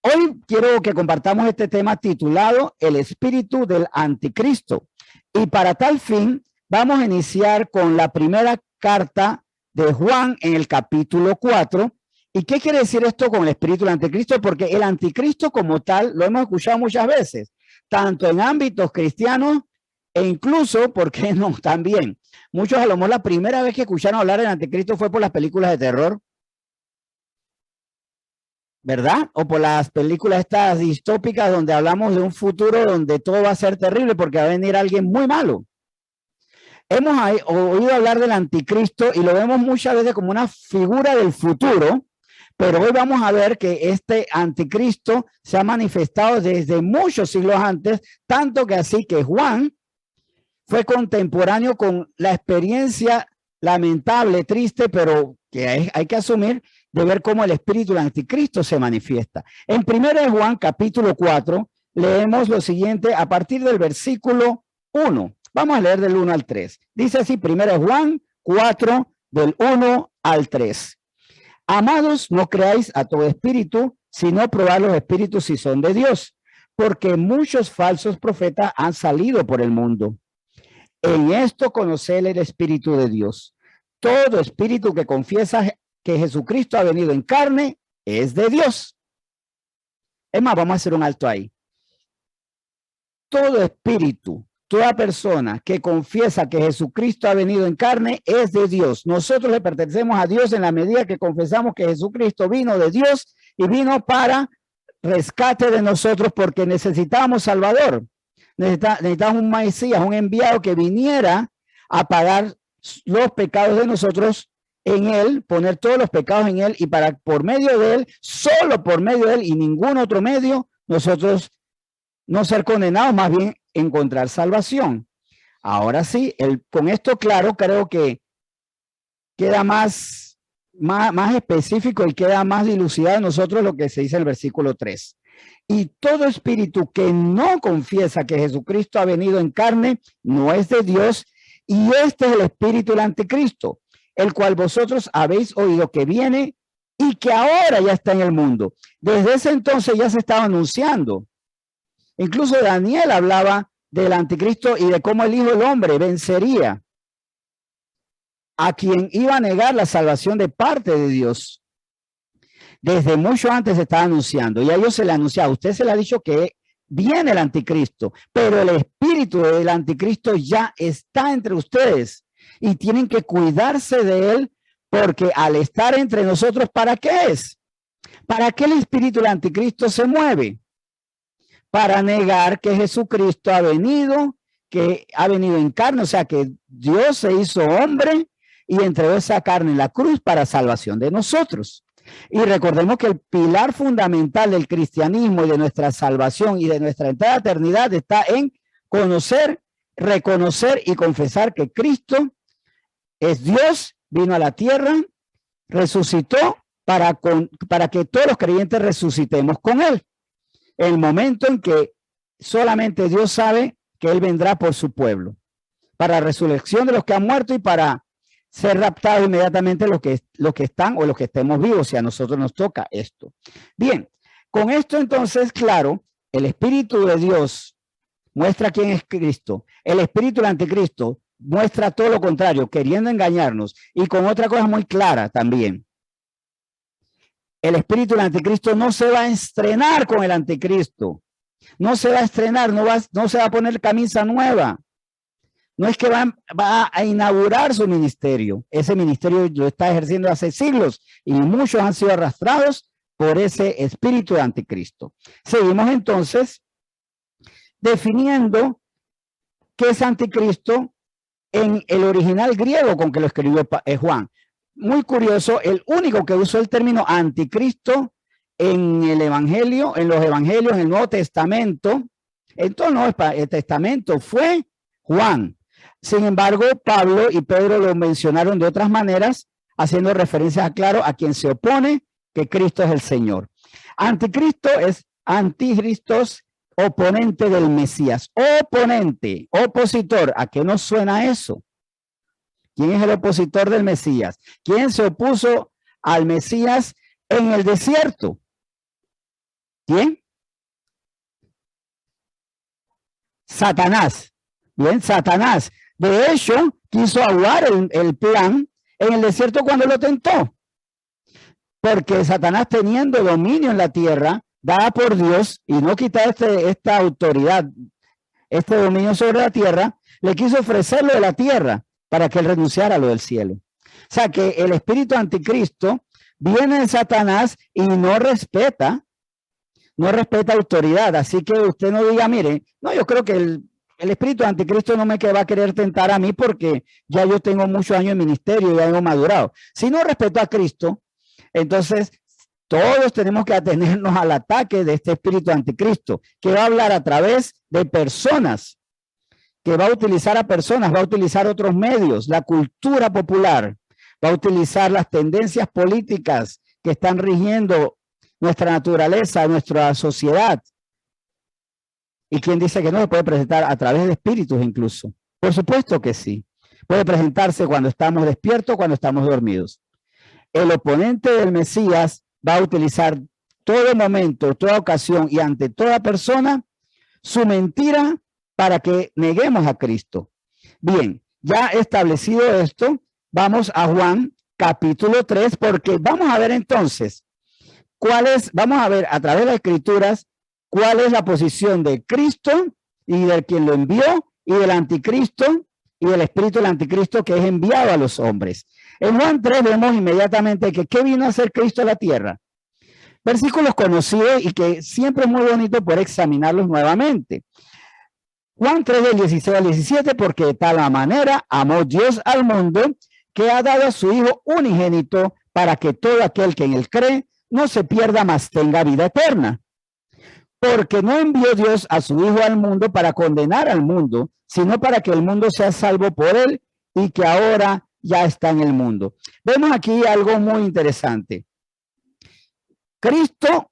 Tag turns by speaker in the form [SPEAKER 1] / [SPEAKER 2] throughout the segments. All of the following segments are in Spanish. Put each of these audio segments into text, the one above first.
[SPEAKER 1] Hoy quiero que compartamos este tema titulado El espíritu del anticristo. Y para tal fin, vamos a iniciar con la primera carta de Juan en el capítulo 4. ¿Y qué quiere decir esto con el espíritu del anticristo? Porque el anticristo como tal lo hemos escuchado muchas veces, tanto en ámbitos cristianos e incluso, ¿por qué no? También. Muchos a lo mejor la primera vez que escucharon hablar del anticristo fue por las películas de terror, ¿verdad? O por las películas estas distópicas donde hablamos de un futuro donde todo va a ser terrible porque va a venir alguien muy malo. Hemos oído hablar del anticristo y lo vemos muchas veces como una figura del futuro, pero hoy vamos a ver que este anticristo se ha manifestado desde muchos siglos antes, tanto que así que Juan fue contemporáneo con la experiencia lamentable, triste, pero que hay que asumir, de ver cómo el espíritu del anticristo se manifiesta. En 1 Juan capítulo 4 leemos lo siguiente a partir del versículo 1. Vamos a leer del 1 al 3. Dice así 1 Juan 4 del 1 al 3. Amados, no creáis a todo espíritu, sino probad los espíritus si son de Dios, porque muchos falsos profetas han salido por el mundo. En esto conoced el espíritu de Dios. Todo espíritu que confiesa que Jesucristo ha venido en carne es de Dios. Es más, vamos a hacer un alto ahí. Todo espíritu, toda persona que confiesa que Jesucristo ha venido en carne es de Dios. Nosotros le pertenecemos a Dios en la medida que confesamos que Jesucristo vino de Dios y vino para rescate de nosotros porque necesitamos Salvador. Necesitamos un Mesías, un enviado que viniera a pagar los pecados de nosotros en él, poner todos los pecados en él y para por medio de él, solo por medio de él y ningún otro medio, nosotros no ser condenados, más bien encontrar salvación. Ahora sí, con esto claro, creo que queda más específico y queda más dilucidado en nosotros lo que se dice en el versículo 3. Y todo espíritu que no confiesa que Jesucristo ha venido en carne no es de Dios, y este es el espíritu del anticristo, el cual vosotros habéis oído que viene y que ahora ya está en el mundo. Desde ese entonces ya se estaba anunciando. Incluso Daniel hablaba del anticristo y de cómo el Hijo del Hombre vencería a quien iba a negar la salvación de parte de Dios. Desde mucho antes se estaba anunciando y a ellos se le anunciaba. Usted se le ha dicho que viene el anticristo, pero el espíritu del anticristo ya está entre ustedes y tienen que cuidarse de él porque al estar entre nosotros, ¿para qué es? ¿Para qué el espíritu del anticristo se mueve? Para negar que Jesucristo ha venido en carne, o sea que Dios se hizo hombre y entregó esa carne en la cruz para salvación de nosotros. Y recordemos que el pilar fundamental del cristianismo y de nuestra salvación y de nuestra entrada a eternidad está en conocer, reconocer y confesar que Cristo es Dios, vino a la tierra, resucitó para que todos los creyentes resucitemos con él. El momento en que solamente Dios sabe que él vendrá por su pueblo, para la resurrección de los que han muerto y para ser raptados inmediatamente los que están o los que estemos vivos, si a nosotros nos toca esto. Bien, con esto entonces, claro, el Espíritu de Dios muestra quién es Cristo. El Espíritu del anticristo muestra todo lo contrario, queriendo engañarnos. Y con otra cosa muy clara también. El espíritu del anticristo no se va a estrenar con el anticristo. No se va a estrenar, no se va a poner camisa nueva. No es que va a inaugurar su ministerio. Ese ministerio lo está ejerciendo hace siglos y muchos han sido arrastrados por ese espíritu de anticristo. Seguimos entonces definiendo qué es anticristo en el original griego con que lo escribió Juan. Muy curioso, el único que usó el término anticristo en el evangelio, en los evangelios, en el Nuevo Testamento, en todo el Nuevo Testamento fue Juan. Sin embargo, Pablo y Pedro lo mencionaron de otras maneras, haciendo referencia, claro, a quien se opone que Cristo es el Señor. Anticristo es anticristos, oponente del Mesías. Oponente, opositor. ¿A qué nos suena eso? ¿Quién es el opositor del Mesías? ¿Quién se opuso al Mesías en el desierto? ¿Quién? Satanás. Bien, Satanás. De hecho, quiso aguar el plan en el desierto cuando lo tentó. Porque Satanás, teniendo dominio en la tierra, dada por Dios, y no quitar esta autoridad, este dominio sobre la tierra, le quiso ofrecerlo de la tierra para que él renunciara a lo del cielo. O sea que el espíritu anticristo viene de Satanás y no respeta autoridad. Así que usted no diga, mire, no, yo creo que el espíritu anticristo no me va a querer tentar a mí porque ya yo tengo muchos años en ministerio y ya hemos madurado. Si no respeto a Cristo, entonces todos tenemos que atenernos al ataque de este espíritu anticristo, que va a hablar a través de personas, que va a utilizar a personas, va a utilizar otros medios, la cultura popular, va a utilizar las tendencias políticas que están rigiendo nuestra naturaleza, nuestra sociedad. ¿Y quién dice que no se puede presentar a través de espíritus incluso? Por supuesto que sí. Puede presentarse cuando estamos despiertos, cuando estamos dormidos. El oponente del Mesías va a utilizar todo momento, toda ocasión y ante toda persona su mentira para que neguemos a Cristo. Bien, ya establecido esto, vamos a Juan capítulo 3, porque vamos a ver entonces vamos a ver a través de las escrituras cuál es la posición de Cristo y de quien lo envió y del anticristo y del espíritu del anticristo que es enviado a los hombres. En Juan 3 vemos inmediatamente que ¿qué vino a hacer Cristo a la tierra? Versículos conocidos y que siempre es muy bonito poder examinarlos nuevamente. Juan 3 del 16 al 17, porque de tal manera amó Dios al mundo que ha dado a su Hijo unigénito para que todo aquel que en él cree no se pierda, mas tenga vida eterna. Porque no envió Dios a su Hijo al mundo para condenar al mundo, sino para que el mundo sea salvo por él y que ahora ya está en el mundo. Vemos aquí algo muy interesante. Cristo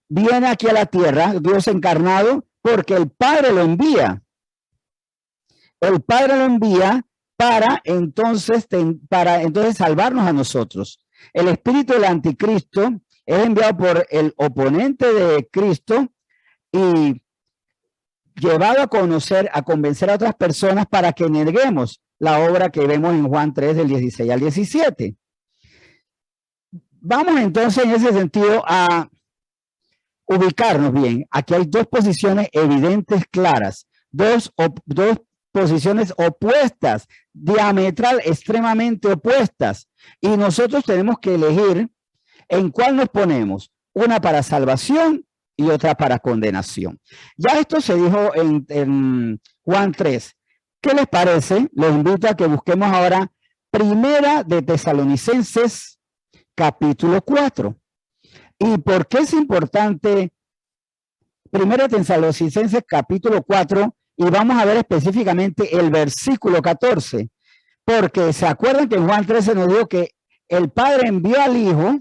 [SPEAKER 1] viene aquí a la tierra, Dios encarnado, porque el Padre lo envía. El Padre lo envía para entonces salvarnos a nosotros. El espíritu del anticristo es enviado por el oponente de Cristo y llevado a conocer, a convencer a otras personas para que neguemos la obra que vemos en Juan 3 del 16 al 17. Vamos entonces en ese sentido a ubicarnos bien. Aquí hay dos posiciones evidentes, claras, dos posiciones opuestas, diametral, extremadamente opuestas. Y nosotros tenemos que elegir en cuál nos ponemos, una para salvación y otra para condenación. Ya esto se dijo en Juan 3. ¿Qué les parece? Los invito a que busquemos ahora Primera de Tesalonicenses, capítulo 4. ¿Y por qué es importante Primera de Tesalonicenses, capítulo 4? Y vamos a ver específicamente el versículo 14. Porque se acuerdan que en Juan 3 se nos dijo que el Padre envió al Hijo.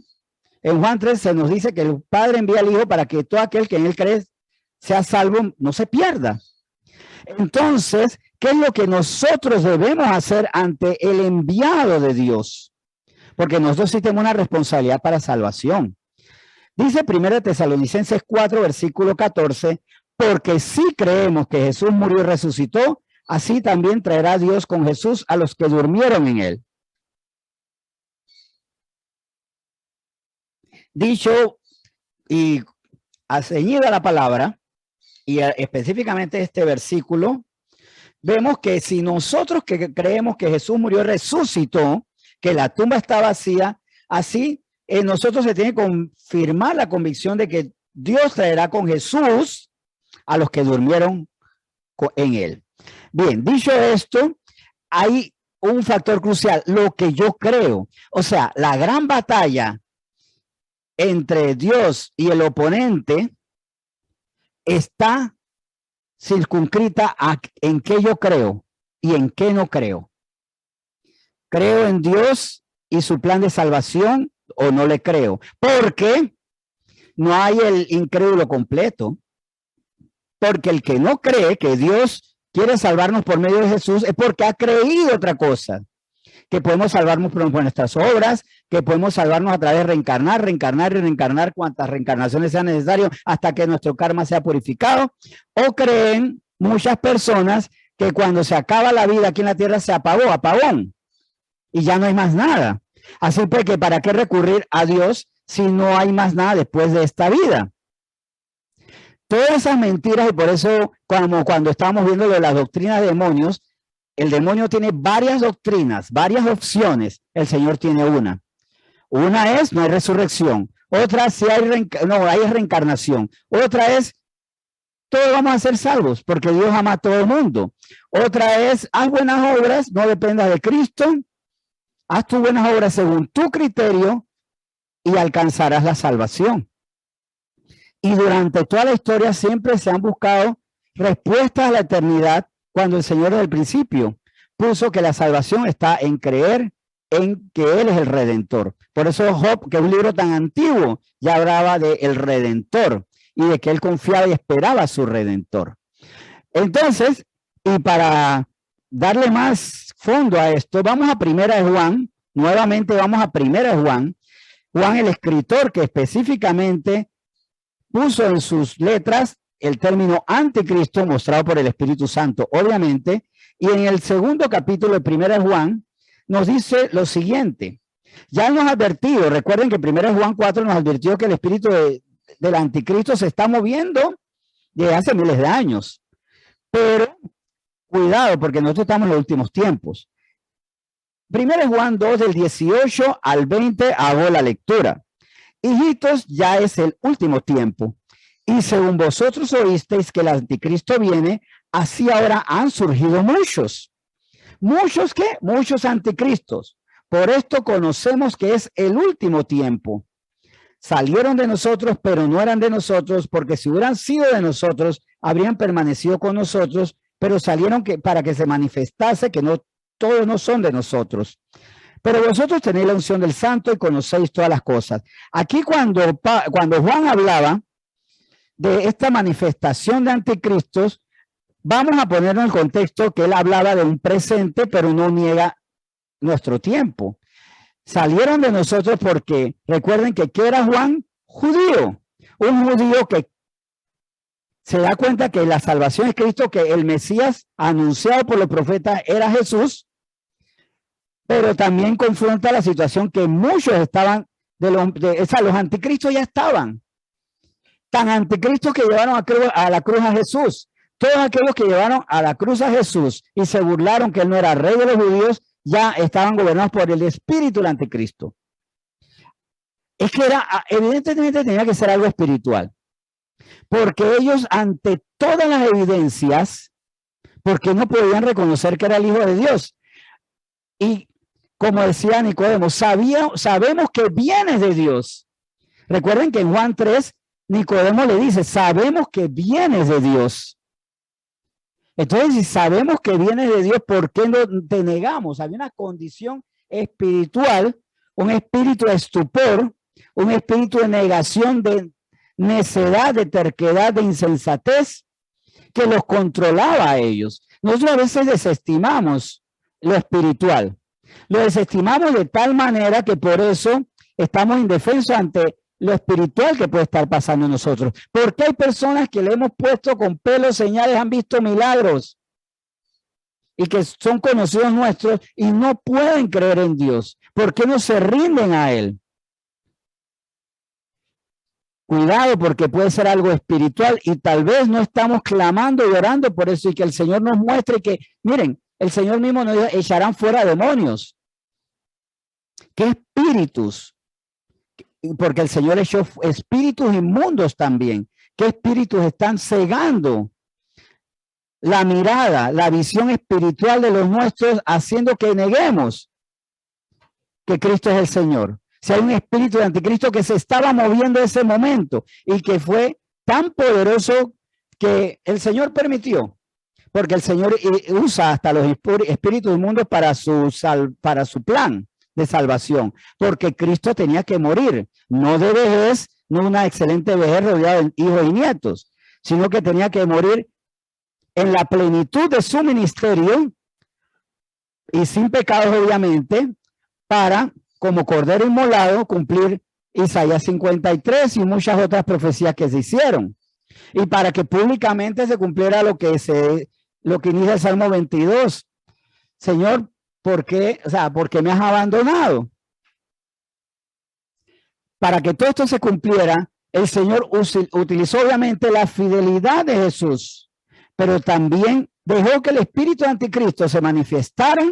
[SPEAKER 1] En Juan 3 se nos dice que el Padre envía al Hijo para que todo aquel que en él cree sea salvo, no se pierda. Entonces, ¿qué es lo que nosotros debemos hacer ante el enviado de Dios? Porque nosotros sí tenemos una responsabilidad para salvación. Dice 1 Tesalonicenses 4, versículo 14, porque si creemos que Jesús murió y resucitó, así también traerá Dios con Jesús a los que durmieron en él. Dicho y ceñida la palabra, y específicamente este versículo, vemos que si nosotros que creemos que Jesús murió y resucitó, que la tumba está vacía, así en nosotros se tiene que confirmar la convicción de que Dios traerá con Jesús a los que durmieron en él. Bien, dicho esto, hay un factor crucial, lo que yo creo. O sea, la gran batalla entre Dios y el oponente está circunscrita en qué yo creo y en qué no creo. ¿Creo en Dios y su plan de salvación o no le creo? Porque no hay el incrédulo completo. Porque el que no cree que Dios quiere salvarnos por medio de Jesús es porque ha creído otra cosa. que podemos salvarnos por nuestras obras, que podemos salvarnos a través de reencarnar, reencarnar y reencarnar cuantas reencarnaciones sean necesarias hasta que nuestro karma sea purificado. O creen muchas personas que cuando se acaba la vida aquí en la tierra se apagó, apagón, y ya no hay más nada. Así pues que ¿para qué recurrir a Dios si no hay más nada después de esta vida? Todas esas mentiras, y por eso cuando estábamos viendo lo de las doctrinas de demonios, el demonio tiene varias doctrinas, varias opciones. El Señor tiene una. Una es, no hay resurrección. Otra, si hay hay reencarnación. Otra es, todos vamos a ser salvos, porque Dios ama a todo el mundo. Otra es, haz buenas obras, no dependas de Cristo. Haz tus buenas obras según tu criterio y alcanzarás la salvación. Y durante toda la historia siempre se han buscado respuestas a la eternidad cuando el Señor desde el principio puso que la salvación está en creer en que Él es el Redentor. Por eso Job, que es un libro tan antiguo, ya hablaba de el Redentor y de que Él confiaba y esperaba a su Redentor. Entonces, y para darle más fondo a esto, vamos a Primera de Juan, nuevamente vamos a Primera de Juan. Juan, el escritor que específicamente puso en sus letras el término anticristo mostrado por el Espíritu Santo, obviamente, y en el segundo capítulo de Primera de Juan nos dice lo siguiente. Ya nos ha advertido, recuerden que Primera de Juan 4 nos advirtió que el espíritu del anticristo se está moviendo desde hace miles de años, pero cuidado porque nosotros estamos en los últimos tiempos. Primera de Juan 2 del 18 al 20 hago la lectura. Hijitos, ya es el último tiempo, y según vosotros oísteis que el anticristo viene, así ahora han surgido muchos. ¿Muchos qué? Muchos anticristos. Por esto conocemos que es el último tiempo. Salieron de nosotros, pero no eran de nosotros, porque si hubieran sido de nosotros, habrían permanecido con nosotros, pero salieron para que se manifestase que no todos no son de nosotros. Pero vosotros tenéis la unción del Santo y conocéis todas las cosas. Aquí cuando Juan hablaba de esta manifestación de anticristos, vamos a ponerlo en el contexto que él hablaba de un presente, pero no niega nuestro tiempo. Salieron de nosotros porque, recuerden que ¿qué era Juan? Judío. Un judío que se da cuenta que la salvación es Cristo, que el Mesías anunciado por los profetas era Jesús, pero también confronta la situación que muchos estaban, los anticristos ya estaban, tan anticristos que llevaron a la cruz a Jesús. Todos aquellos que llevaron a la cruz a Jesús y se burlaron que él no era rey de los judíos, ya estaban gobernados por el espíritu del anticristo. Es que evidentemente tenía que ser algo espiritual, porque ellos ante todas las evidencias, porque no podían reconocer que era el Hijo de Dios. Y como decía Nicodemo, sabemos que vienes de Dios. Recuerden que en Juan 3, Nicodemo le dice, sabemos que vienes de Dios. Entonces, si sabemos que vienes de Dios, ¿por qué no te negamos? Había una condición espiritual, un espíritu de estupor, un espíritu de negación, de necedad, de terquedad, de insensatez, que los controlaba a ellos. Nosotros a veces desestimamos lo espiritual. Lo desestimamos de tal manera que por eso estamos indefensos ante lo espiritual que puede estar pasando en nosotros. Porque hay personas que le hemos puesto con pelos, señales, han visto milagros y que son conocidos nuestros y no pueden creer en Dios. ¿Por qué no se rinden a Él? Cuidado, porque puede ser algo espiritual y tal vez no estamos clamando y orando por eso y que el Señor nos muestre que, miren, el Señor mismo nos echarán fuera demonios. ¿Qué espíritus? Porque el Señor echó espíritus inmundos también. ¿Qué espíritus están cegando la mirada, la visión espiritual de los nuestros, haciendo que neguemos que Cristo es el Señor? Si hay un espíritu de anticristo que se estaba moviendo en ese momento y que fue tan poderoso que el Señor permitió, porque el Señor usa hasta los espíritus inmundos para su plan de salvación, porque Cristo tenía que morir, no de vejez, no una excelente vejez rodeada de hijos y nietos, sino que tenía que morir en la plenitud de su ministerio y sin pecados, obviamente, para, como cordero inmolado, cumplir Isaías 53 y muchas otras profecías que se hicieron. Y para que públicamente se cumpliera lo que inicia el Salmo 22. Señor, ¿por qué me has abandonado? Para que todo esto se cumpliera, el Señor utilizó obviamente la fidelidad de Jesús, pero también dejó que el espíritu de anticristo se manifestara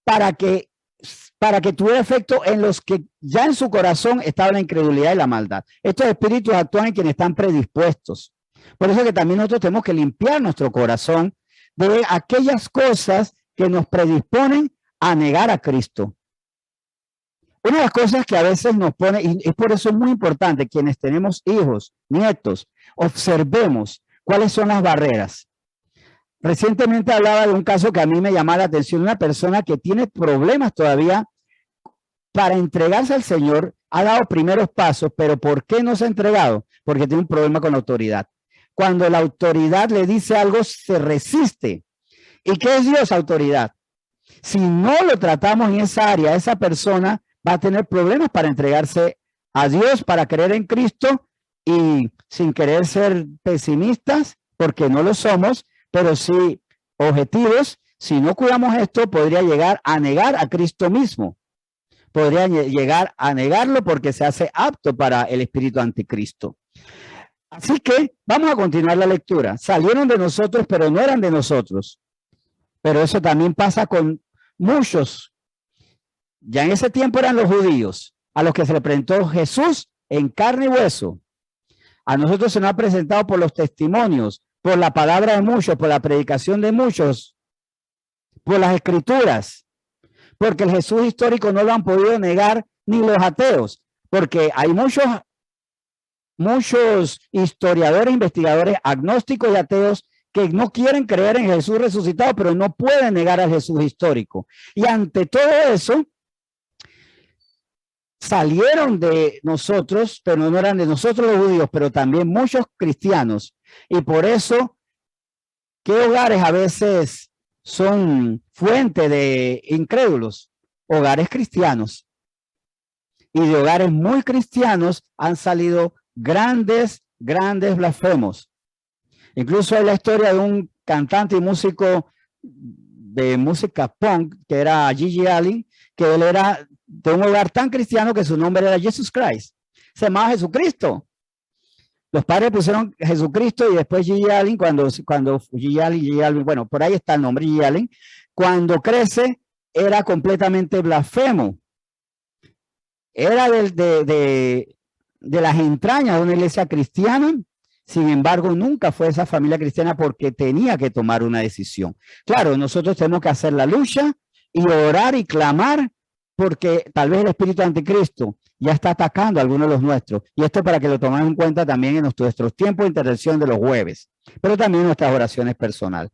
[SPEAKER 1] para que tuviera efecto en los que ya en su corazón estaba la incredulidad y la maldad. Estos espíritus actúan en quienes están predispuestos. Por eso que también nosotros tenemos que limpiar nuestro corazón de aquellas cosas que nos predisponen a negar a Cristo. Una de las cosas que a veces nos pone, y es por eso muy importante, quienes tenemos hijos, nietos, observemos cuáles son las barreras. Recientemente hablaba de un caso que a mí me llamaba la atención, una persona que tiene problemas todavía para entregarse al Señor, ha dado primeros pasos, pero ¿por qué no se ha entregado? Porque tiene un problema con la autoridad. Cuando la autoridad le dice algo, se resiste. ¿Y qué es Dios? Autoridad. Si no lo tratamos en esa área, esa persona va a tener problemas para entregarse a Dios, para creer en Cristo, y sin querer ser pesimistas, porque no lo somos, pero sí objetivos. Si no cuidamos esto, podría llegar a negar a Cristo mismo. Podría llegar a negarlo porque se hace apto para el espíritu anticristo. Así que vamos a continuar la lectura. Salieron de nosotros, pero no eran de nosotros. Pero eso también pasa con muchos. Ya en ese tiempo eran los judíos a los que se le presentó Jesús en carne y hueso. A nosotros se nos ha presentado por los testimonios, por la palabra de muchos, por la predicación de muchos, por las escrituras, porque el Jesús histórico no lo han podido negar ni los ateos, porque hay muchos historiadores, investigadores agnósticos y ateos que no quieren creer en Jesús resucitado, pero no pueden negar al Jesús histórico. Y ante todo eso, salieron de nosotros, pero no eran de nosotros los judíos, pero también muchos cristianos. Y por eso, ¿qué hogares a veces son fuente de incrédulos? Hogares cristianos. Y de hogares muy cristianos han salido grandes blasfemos. Incluso hay la historia de un cantante y músico de música punk, que era Gigi Allen, que él era de un hogar tan cristiano que su nombre era Jesus Christ. Se llamaba Jesucristo. Los padres pusieron Jesucristo y después Gigi Allen, cuando Gigi Allen, bueno, por ahí está el nombre Gigi Allen, cuando crece era completamente blasfemo. Era de las entrañas de una iglesia cristiana. Sin embargo, nunca fue esa familia cristiana porque tenía que tomar una decisión. Claro, nosotros tenemos que hacer la lucha y orar y clamar porque tal vez el espíritu anticristo ya está atacando a algunos de los nuestros. Y esto para que lo tomemos en cuenta también en nuestros tiempos de intercesión de los jueves, pero también en nuestras oraciones personales.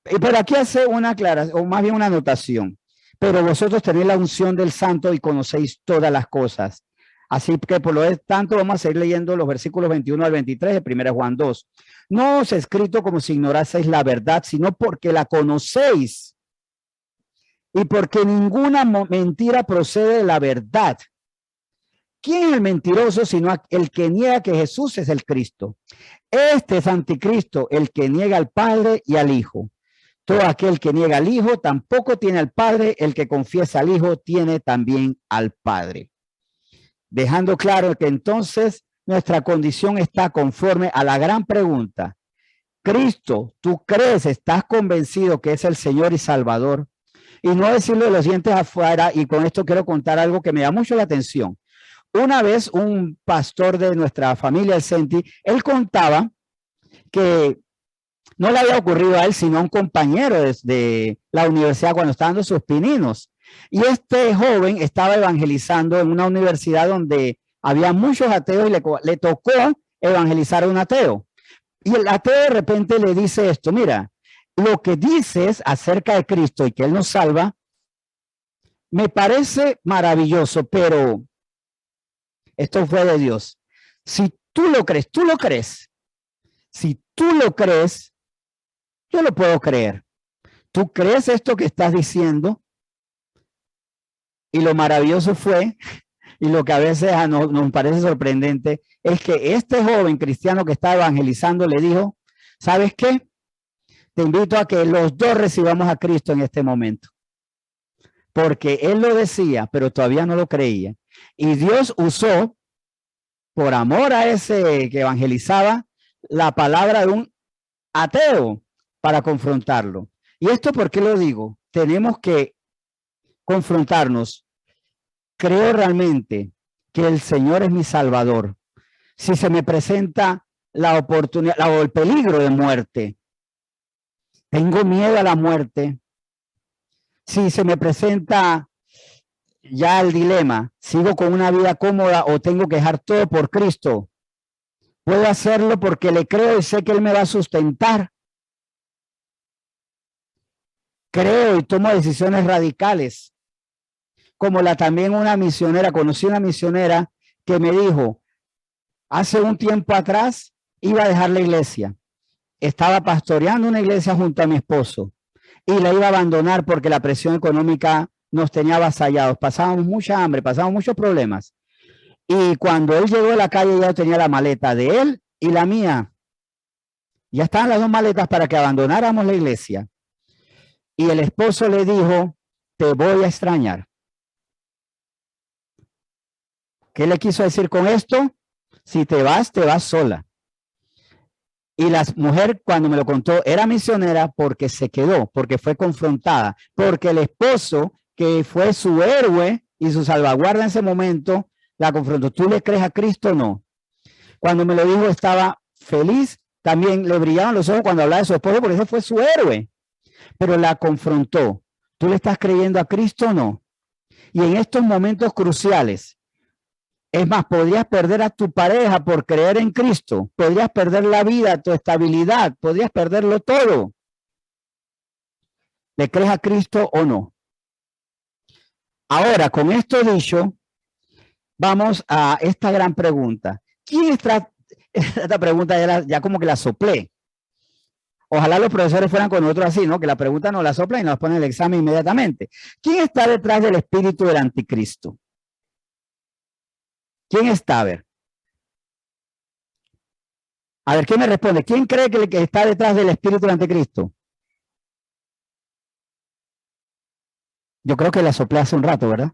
[SPEAKER 1] Pero aquí hace una aclaración, o más bien una anotación. Pero vosotros tenéis la unción del Santo y conocéis todas las cosas. Así que por lo tanto vamos a seguir leyendo los versículos 21 al 23 de 1 Juan 2. No os he escrito como si ignoraseis la verdad, sino porque la conocéis y porque ninguna mentira procede de la verdad. ¿Quién es el mentiroso sino el que niega que Jesús es el Cristo? Este es anticristo, el que niega al Padre y al Hijo. Todo aquel que niega al Hijo tampoco tiene al Padre, el que confiesa al Hijo tiene también al Padre. Dejando claro que entonces nuestra condición está conforme a la gran pregunta. Cristo, ¿tú crees, estás convencido que es el Señor y Salvador? Y no decirlo de los dientes afuera, y con esto quiero contar algo que me da mucho la atención. Una vez un pastor de nuestra familia, el Senti, él contaba que no le había ocurrido a él, sino a un compañero de la universidad cuando estaba dando sus pininos. Y este joven estaba evangelizando en una universidad donde había muchos ateos y le tocó evangelizar a un ateo. Y el ateo de repente le dice esto: mira, lo que dices acerca de Cristo y que Él nos salva, me parece maravilloso, pero esto fue de Dios. Si tú lo crees, tú lo crees. Si tú lo crees, yo lo puedo creer. ¿Tú crees esto que estás diciendo? Y lo maravilloso fue, y lo que a veces nos parece sorprendente, es que este joven cristiano que está evangelizando le dijo, ¿sabes qué? Te invito a que los dos recibamos a Cristo en este momento. Porque él lo decía, pero todavía no lo creía. Y Dios usó, por amor a ese que evangelizaba, la palabra de un ateo para confrontarlo. ¿Y esto por qué lo digo? Tenemos que confrontarnos. Creo realmente que el Señor es mi Salvador. Si se me presenta la oportunidad o el peligro de muerte, tengo miedo a la muerte. Si se me presenta ya el dilema, sigo con una vida cómoda o tengo que dejar todo por Cristo, puedo hacerlo porque le creo y sé que Él me va a sustentar. Creo y tomo decisiones radicales, como también una misionera, conocí una misionera que me dijo, hace un tiempo atrás iba a dejar la iglesia, estaba pastoreando una iglesia junto a mi esposo y la iba a abandonar porque la presión económica nos tenía avasallados, pasábamos mucha hambre, pasábamos muchos problemas. Y cuando él llegó a la calle, ya tenía la maleta de él y la mía. Ya estaban las dos maletas para que abandonáramos la iglesia. Y el esposo le dijo, te voy a extrañar. ¿Qué le quiso decir con esto? Si te vas sola. Y la mujer, cuando me lo contó, era misionera porque se quedó, porque fue confrontada, porque el esposo, que fue su héroe y su salvaguarda en ese momento, la confrontó. ¿Tú le crees a Cristo o no? Cuando me lo dijo, estaba feliz. También le brillaban los ojos cuando hablaba de su esposo, porque ese fue su héroe. Pero la confrontó. ¿Tú le estás creyendo a Cristo o no? Y en estos momentos cruciales, es más, podrías perder a tu pareja por creer en Cristo. Podrías perder la vida, tu estabilidad. Podrías perderlo todo. ¿Le crees a Cristo o no? Ahora, con esto dicho, vamos a esta gran pregunta. ¿Quién está? Esta pregunta ya como que la soplé. Ojalá los profesores fueran con nosotros así, ¿no? Que la pregunta no la soplan y nos ponen el examen inmediatamente. ¿Quién está detrás del espíritu del anticristo? ¿Quién está? A ver, ¿quién me responde? ¿Quién cree que está detrás del espíritu del anticristo? Yo creo que la soplé hace un rato, ¿verdad?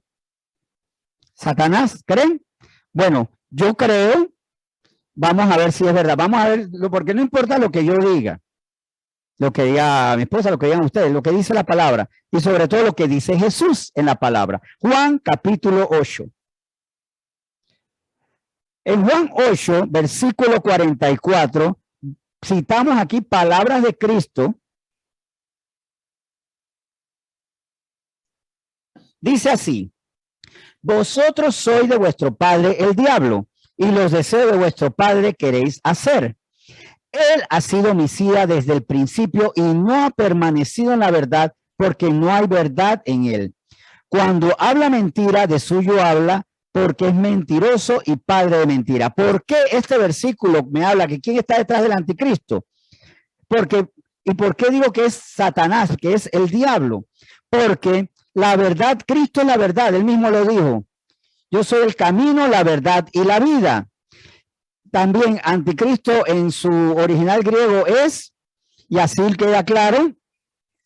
[SPEAKER 1] ¿Satanás? ¿Creen? Bueno, yo creo, vamos a ver si es verdad. Vamos a ver, porque no importa lo que yo diga, lo que diga mi esposa, lo que digan ustedes, lo que dice la palabra, y sobre todo lo que dice Jesús en la palabra. Juan capítulo 8. En Juan 8, versículo 44, citamos aquí palabras de Cristo. Dice así, vosotros sois de vuestro padre el diablo, y los deseos de vuestro padre queréis hacer. Él ha sido homicida desde el principio y no ha permanecido en la verdad porque no hay verdad en él. Cuando habla mentira, de suyo habla porque es mentiroso y padre de mentira. ¿Por qué este versículo me habla que quién está detrás del anticristo? ¿Y por qué digo que es Satanás, que es el diablo? Porque la verdad, Cristo es la verdad, él mismo lo dijo. Yo soy el camino, la verdad y la vida. También anticristo en su original griego es, y así queda claro,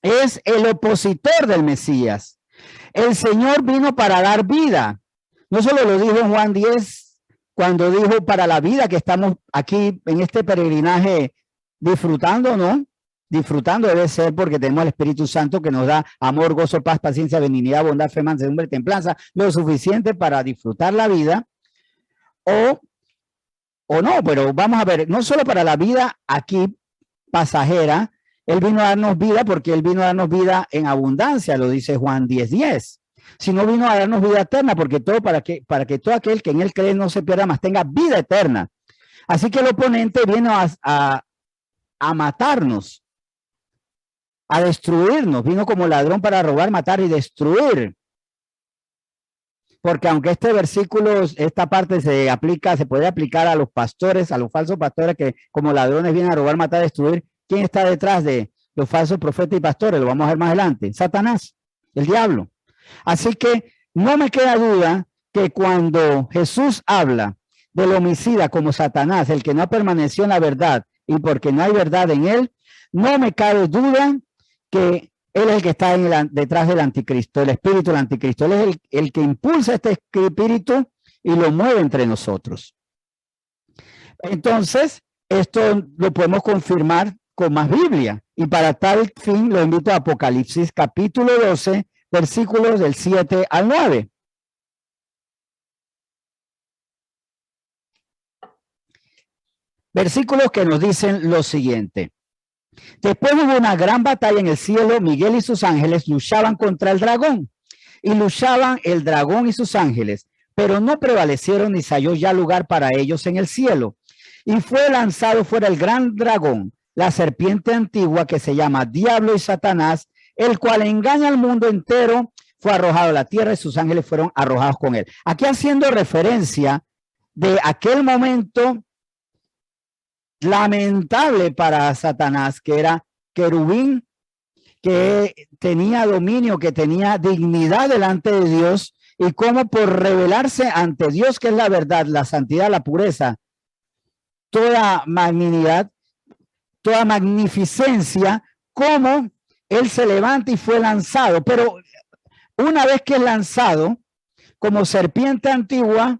[SPEAKER 1] es el opositor del Mesías. El Señor vino para dar vida. No solo lo dijo en Juan 10, cuando dijo para la vida que estamos aquí en este peregrinaje disfrutando, ¿no? Disfrutando debe ser porque tenemos el Espíritu Santo que nos da amor, gozo, paz, paciencia, benignidad, bondad, fe, mansedumbre, templanza, lo suficiente para disfrutar la vida, o no, pero vamos a ver, no solo para la vida aquí pasajera, Él vino a darnos vida porque Él vino a darnos vida en abundancia, lo dice Juan 10:10. Sino vino a darnos vida eterna, porque todo para que todo aquel que en Él cree no se pierda, más tenga vida eterna. Así que el oponente vino a matarnos, a destruirnos, vino como ladrón para robar, matar y destruir. Porque aunque este versículo, esta parte se puede aplicar a los pastores, a los falsos pastores que como ladrones vienen a robar, matar, destruir, ¿quién está detrás de los falsos profetas y pastores, lo vamos a ver más adelante. Satanás, el diablo. Así que no me queda duda que cuando Jesús habla del homicida como Satanás, el que no permaneció en la verdad y porque no hay verdad en él, no me cabe duda que él es el que está detrás del anticristo, el espíritu del anticristo. Él es el que impulsa este espíritu y lo mueve entre nosotros. Entonces, esto lo podemos confirmar con más Biblia. Y para tal fin lo invito a Apocalipsis capítulo 12, versículos del 7 al 9. Versículos que nos dicen lo siguiente. Después hubo una gran batalla en el cielo. Miguel y sus ángeles luchaban contra el dragón. Y luchaban el dragón y sus ángeles, pero no prevalecieron ni se halló ya lugar para ellos en el cielo. Y fue lanzado fuera el gran dragón, la serpiente antigua que se llama Diablo y Satanás, el cual engaña al mundo entero, fue arrojado a la tierra y sus ángeles fueron arrojados con él. Aquí haciendo referencia de aquel momento lamentable para Satanás, que era querubín, que tenía dominio, que tenía dignidad delante de Dios, y cómo por revelarse ante Dios, que es la verdad, la santidad, la pureza, toda magnanimidad, toda magnificencia, cómo él se levanta y fue lanzado. Pero una vez que es lanzado, como serpiente antigua,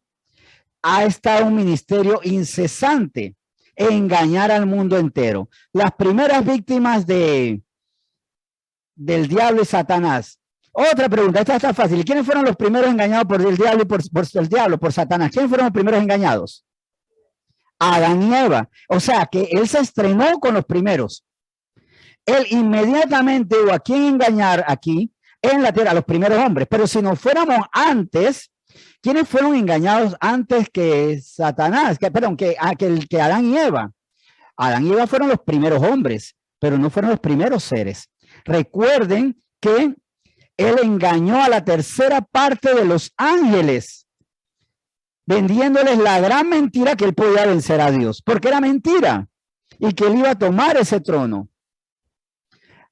[SPEAKER 1] ha estado un ministerio incesante, engañar al mundo entero. Las primeras víctimas del diablo y Satanás. Otra pregunta, esta está fácil. ¿Quiénes fueron los primeros engañados por el diablo y por el diablo, por Satanás? ¿Quiénes fueron los primeros engañados? Adán y Eva. O sea, que él se estrenó con los primeros. Él inmediatamente hubo a quien engañar aquí en la tierra, a los primeros hombres. Pero si nos fuéramos antes, ¿quiénes fueron engañados antes que Satanás? Que Adán y Eva. Adán y Eva fueron los primeros hombres, pero no fueron los primeros seres. Recuerden que él engañó a la tercera parte de los ángeles, vendiéndoles la gran mentira que él podía vencer a Dios, porque era mentira y que él iba a tomar ese trono.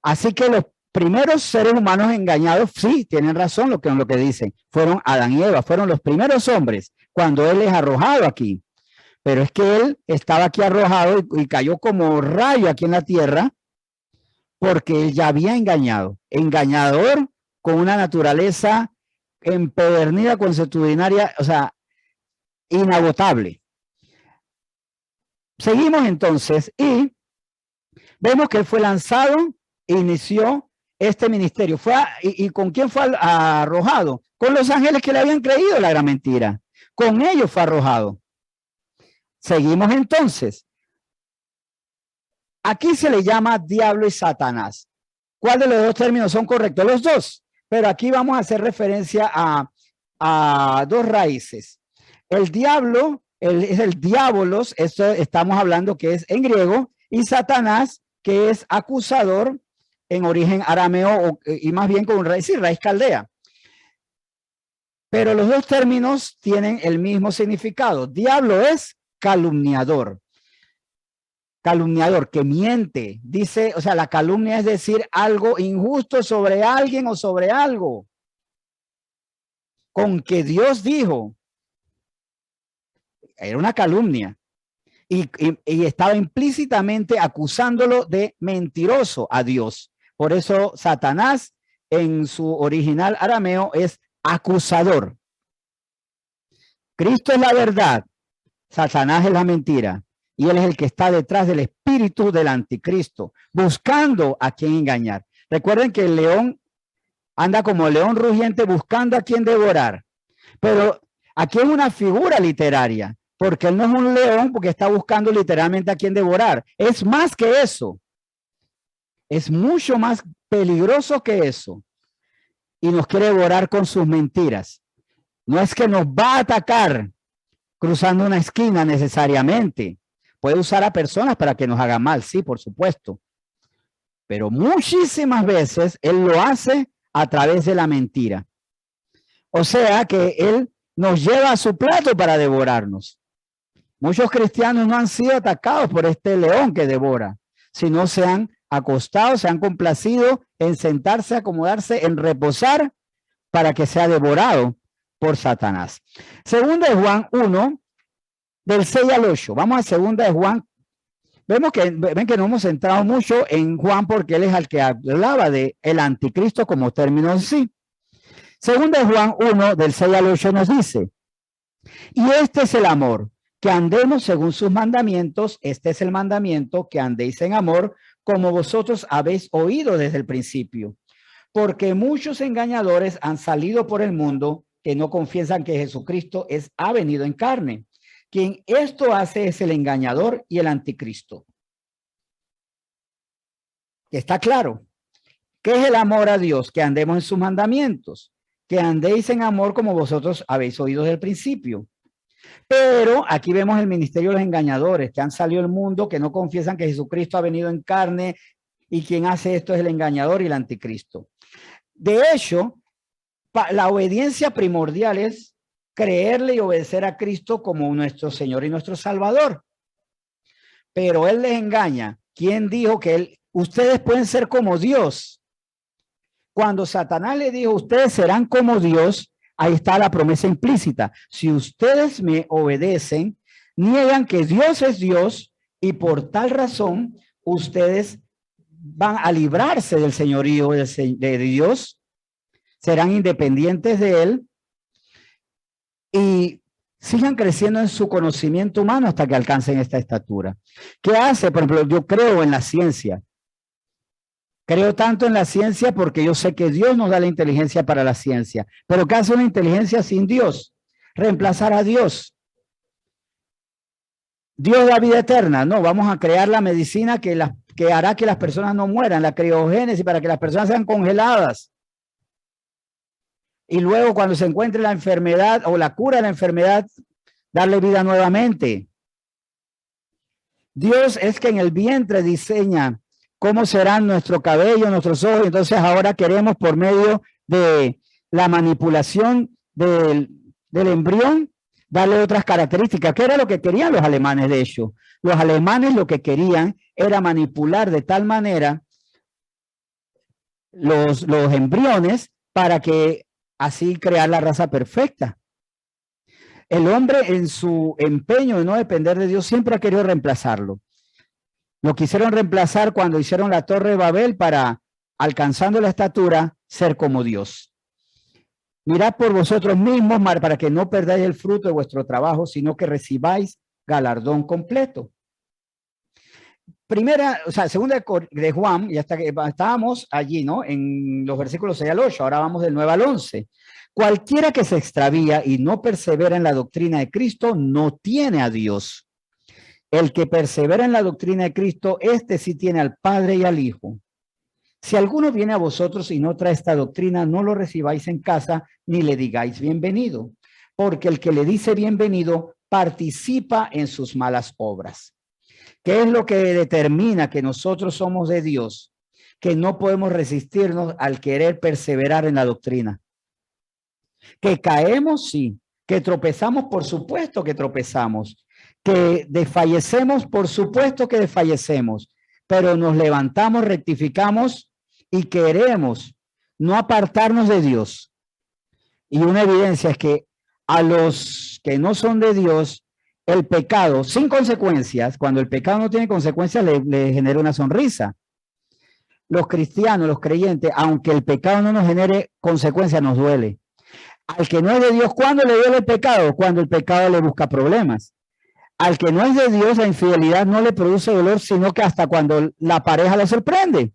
[SPEAKER 1] Así que los primeros seres humanos engañados, sí, tienen razón lo que dicen, fueron Adán y Eva, fueron los primeros hombres cuando él es arrojado aquí. Pero es que él estaba aquí arrojado y cayó como rayo aquí en la tierra porque él ya había engañado, engañador con una naturaleza empedernida, consuetudinaria, o sea, inagotable. Seguimos entonces y vemos que él fue lanzado, inició este ministerio. ¿Y con quién fue arrojado? Con los ángeles que le habían creído la gran mentira. Con ellos fue arrojado. Seguimos entonces. Aquí se le llama diablo y Satanás. ¿Cuál de los dos términos son correctos? Los dos. Pero aquí vamos a hacer referencia a dos raíces. El diablo es el diabolos, esto estamos hablando que es en griego, y Satanás, que es acusador en origen arameo y más bien con raíz caldea. Pero los dos términos tienen el mismo significado. Diablo es calumniador. Calumniador, que miente, dice, o sea, la calumnia es decir algo injusto sobre alguien o sobre algo. Con que Dios dijo. Era una calumnia. Y estaba implícitamente acusándolo de mentiroso a Dios. Por eso Satanás en su original arameo es acusador. Cristo es la verdad, Satanás es la mentira. Y él es el que está detrás del espíritu del anticristo, buscando a quien engañar. Recuerden que el león anda como león rugiente buscando a quien devorar. Pero aquí es una figura literaria, porque él no es un león porque está buscando literalmente a quien devorar. Es más que eso. Es mucho más peligroso que eso. Y nos quiere devorar con sus mentiras. No es que nos va a atacar cruzando una esquina necesariamente. Puede usar a personas para que nos hagan mal, sí, por supuesto. Pero muchísimas veces él lo hace a través de la mentira. O sea que él nos lleva a su plato para devorarnos. Muchos cristianos no han sido atacados por este león que devora, sino se han acostados, se han complacido en sentarse, acomodarse, en reposar para que sea devorado por Satanás. Segunda de Juan 1, del 6 al 8. Vamos a segunda de Juan. Ven que no hemos centrado mucho en Juan porque él es el que hablaba de el anticristo como término en sí. Segunda de Juan 1, del 6 al 8 nos dice, y este es el amor, que andemos según sus mandamientos. Este es el mandamiento, que andéis en amor, como vosotros habéis oído desde el principio. Porque muchos engañadores han salido por el mundo que no confiesan que Jesucristo ha venido en carne. Quien esto hace es el engañador y el anticristo. ¿Está claro? ¿Qué es el amor a Dios? Que andemos en sus mandamientos. Que andéis en amor como vosotros habéis oído desde el principio. Pero aquí vemos el ministerio de los engañadores que han salido del mundo, que no confiesan que Jesucristo ha venido en carne, y quien hace esto es el engañador y el anticristo. De hecho, la obediencia primordial es creerle y obedecer a Cristo como nuestro Señor y nuestro Salvador. Pero Él les engaña. ¿Quién dijo que ustedes pueden ser como Dios? Cuando Satanás le dijo, ustedes serán como Dios, ahí está la promesa implícita. Si ustedes me obedecen, niegan que Dios es Dios, y por tal razón ustedes van a librarse del señorío de Dios, serán independientes de Él y sigan creciendo en su conocimiento humano hasta que alcancen esta estatura. ¿Qué hace? Por ejemplo, yo creo en la ciencia. Creo tanto en la ciencia porque yo sé que Dios nos da la inteligencia para la ciencia. Pero ¿qué hace una inteligencia sin Dios? Reemplazar a Dios. Dios da vida eterna. No, vamos a crear la medicina que hará que las personas no mueran, la criogénesis, para que las personas sean congeladas. Y luego, cuando se encuentre la enfermedad o la cura de la enfermedad, darle vida nuevamente. Dios es que en el vientre diseña cómo serán nuestro cabello, nuestros ojos. Entonces ahora queremos, por medio de la manipulación del embrión, darle otras características. ¿Qué era lo que querían los alemanes, de hecho? Los alemanes lo que querían era manipular de tal manera los embriones para que así crear la raza perfecta. El hombre, en su empeño de no depender de Dios, siempre ha querido reemplazarlo. Lo quisieron reemplazar cuando hicieron la Torre de Babel para, alcanzando la estatura, ser como Dios. Mirad por vosotros mismos para que no perdáis el fruto de vuestro trabajo, sino que recibáis galardón completo. Segunda de Juan, y hasta que estábamos allí, ¿no? En los versículos 6 al 8, ahora vamos del 9 al 11. Cualquiera que se extravía y no persevera en la doctrina de Cristo no tiene a Dios. El que persevera en la doctrina de Cristo, este sí tiene al Padre y al Hijo. Si alguno viene a vosotros y no trae esta doctrina, no lo recibáis en casa ni le digáis bienvenido, porque el que le dice bienvenido participa en sus malas obras. ¿Qué es lo que determina que nosotros somos de Dios? Que no podemos resistirnos al querer perseverar en la doctrina. Que caemos, sí. Que tropezamos, por supuesto que tropezamos. Que desfallecemos, por supuesto que desfallecemos. Pero nos levantamos, rectificamos y queremos no apartarnos de Dios. Y una evidencia es que a los que no son de Dios, el pecado sin consecuencias, cuando el pecado no tiene consecuencias, le genera una sonrisa. Los cristianos, los creyentes, aunque el pecado no nos genere consecuencias, nos duele. Al que no es de Dios, ¿cuándo le duele el pecado? Cuando el pecado le busca problemas. Al que no es de Dios, la infidelidad no le produce dolor, sino que hasta cuando la pareja lo sorprende.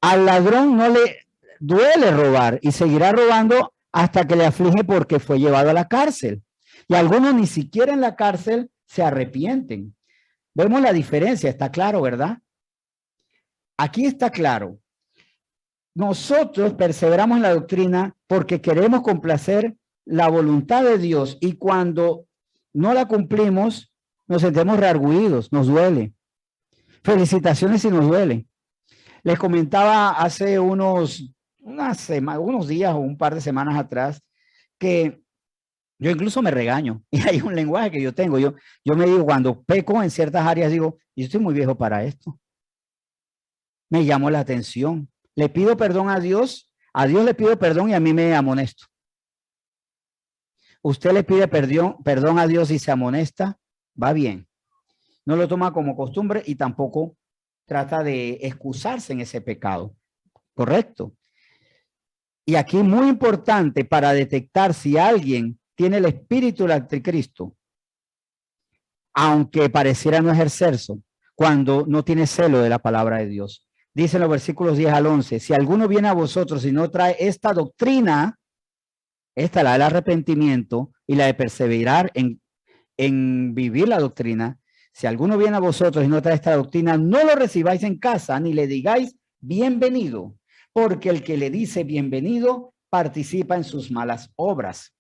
[SPEAKER 1] Al ladrón no le duele robar y seguirá robando hasta que le aflige porque fue llevado a la cárcel. Y algunos ni siquiera en la cárcel se arrepienten. Vemos la diferencia, está claro, ¿verdad? Aquí está claro. Nosotros perseveramos en la doctrina porque queremos complacer la voluntad de Dios, y cuando no la cumplimos nos sentimos reargüidos, nos duele. Felicitaciones si nos duele. Les comentaba hace unos días o un par de semanas atrás que yo incluso me regaño, y hay un lenguaje que yo tengo. Yo me digo, cuando peco en ciertas áreas, digo, yo estoy muy viejo para esto. me llamó la atención. Le pido perdón a Dios le pido perdón y a mí me amonesto. Usted le pide perdón a Dios y se amonesta, va bien. No lo toma como costumbre y tampoco trata de excusarse en ese pecado. Correcto. Y aquí muy importante para detectar si alguien tiene el espíritu del anticristo, aunque pareciera no ejercerse, cuando no tiene celo de la palabra de Dios. Dice en los versículos 10 al 11, si alguno viene a vosotros y no trae esta doctrina, esta la del arrepentimiento y la de perseverar en vivir la doctrina, si alguno viene a vosotros y no trae esta doctrina, no lo recibáis en casa ni le digáis bienvenido, porque el que le dice bienvenido participa en sus malas obras.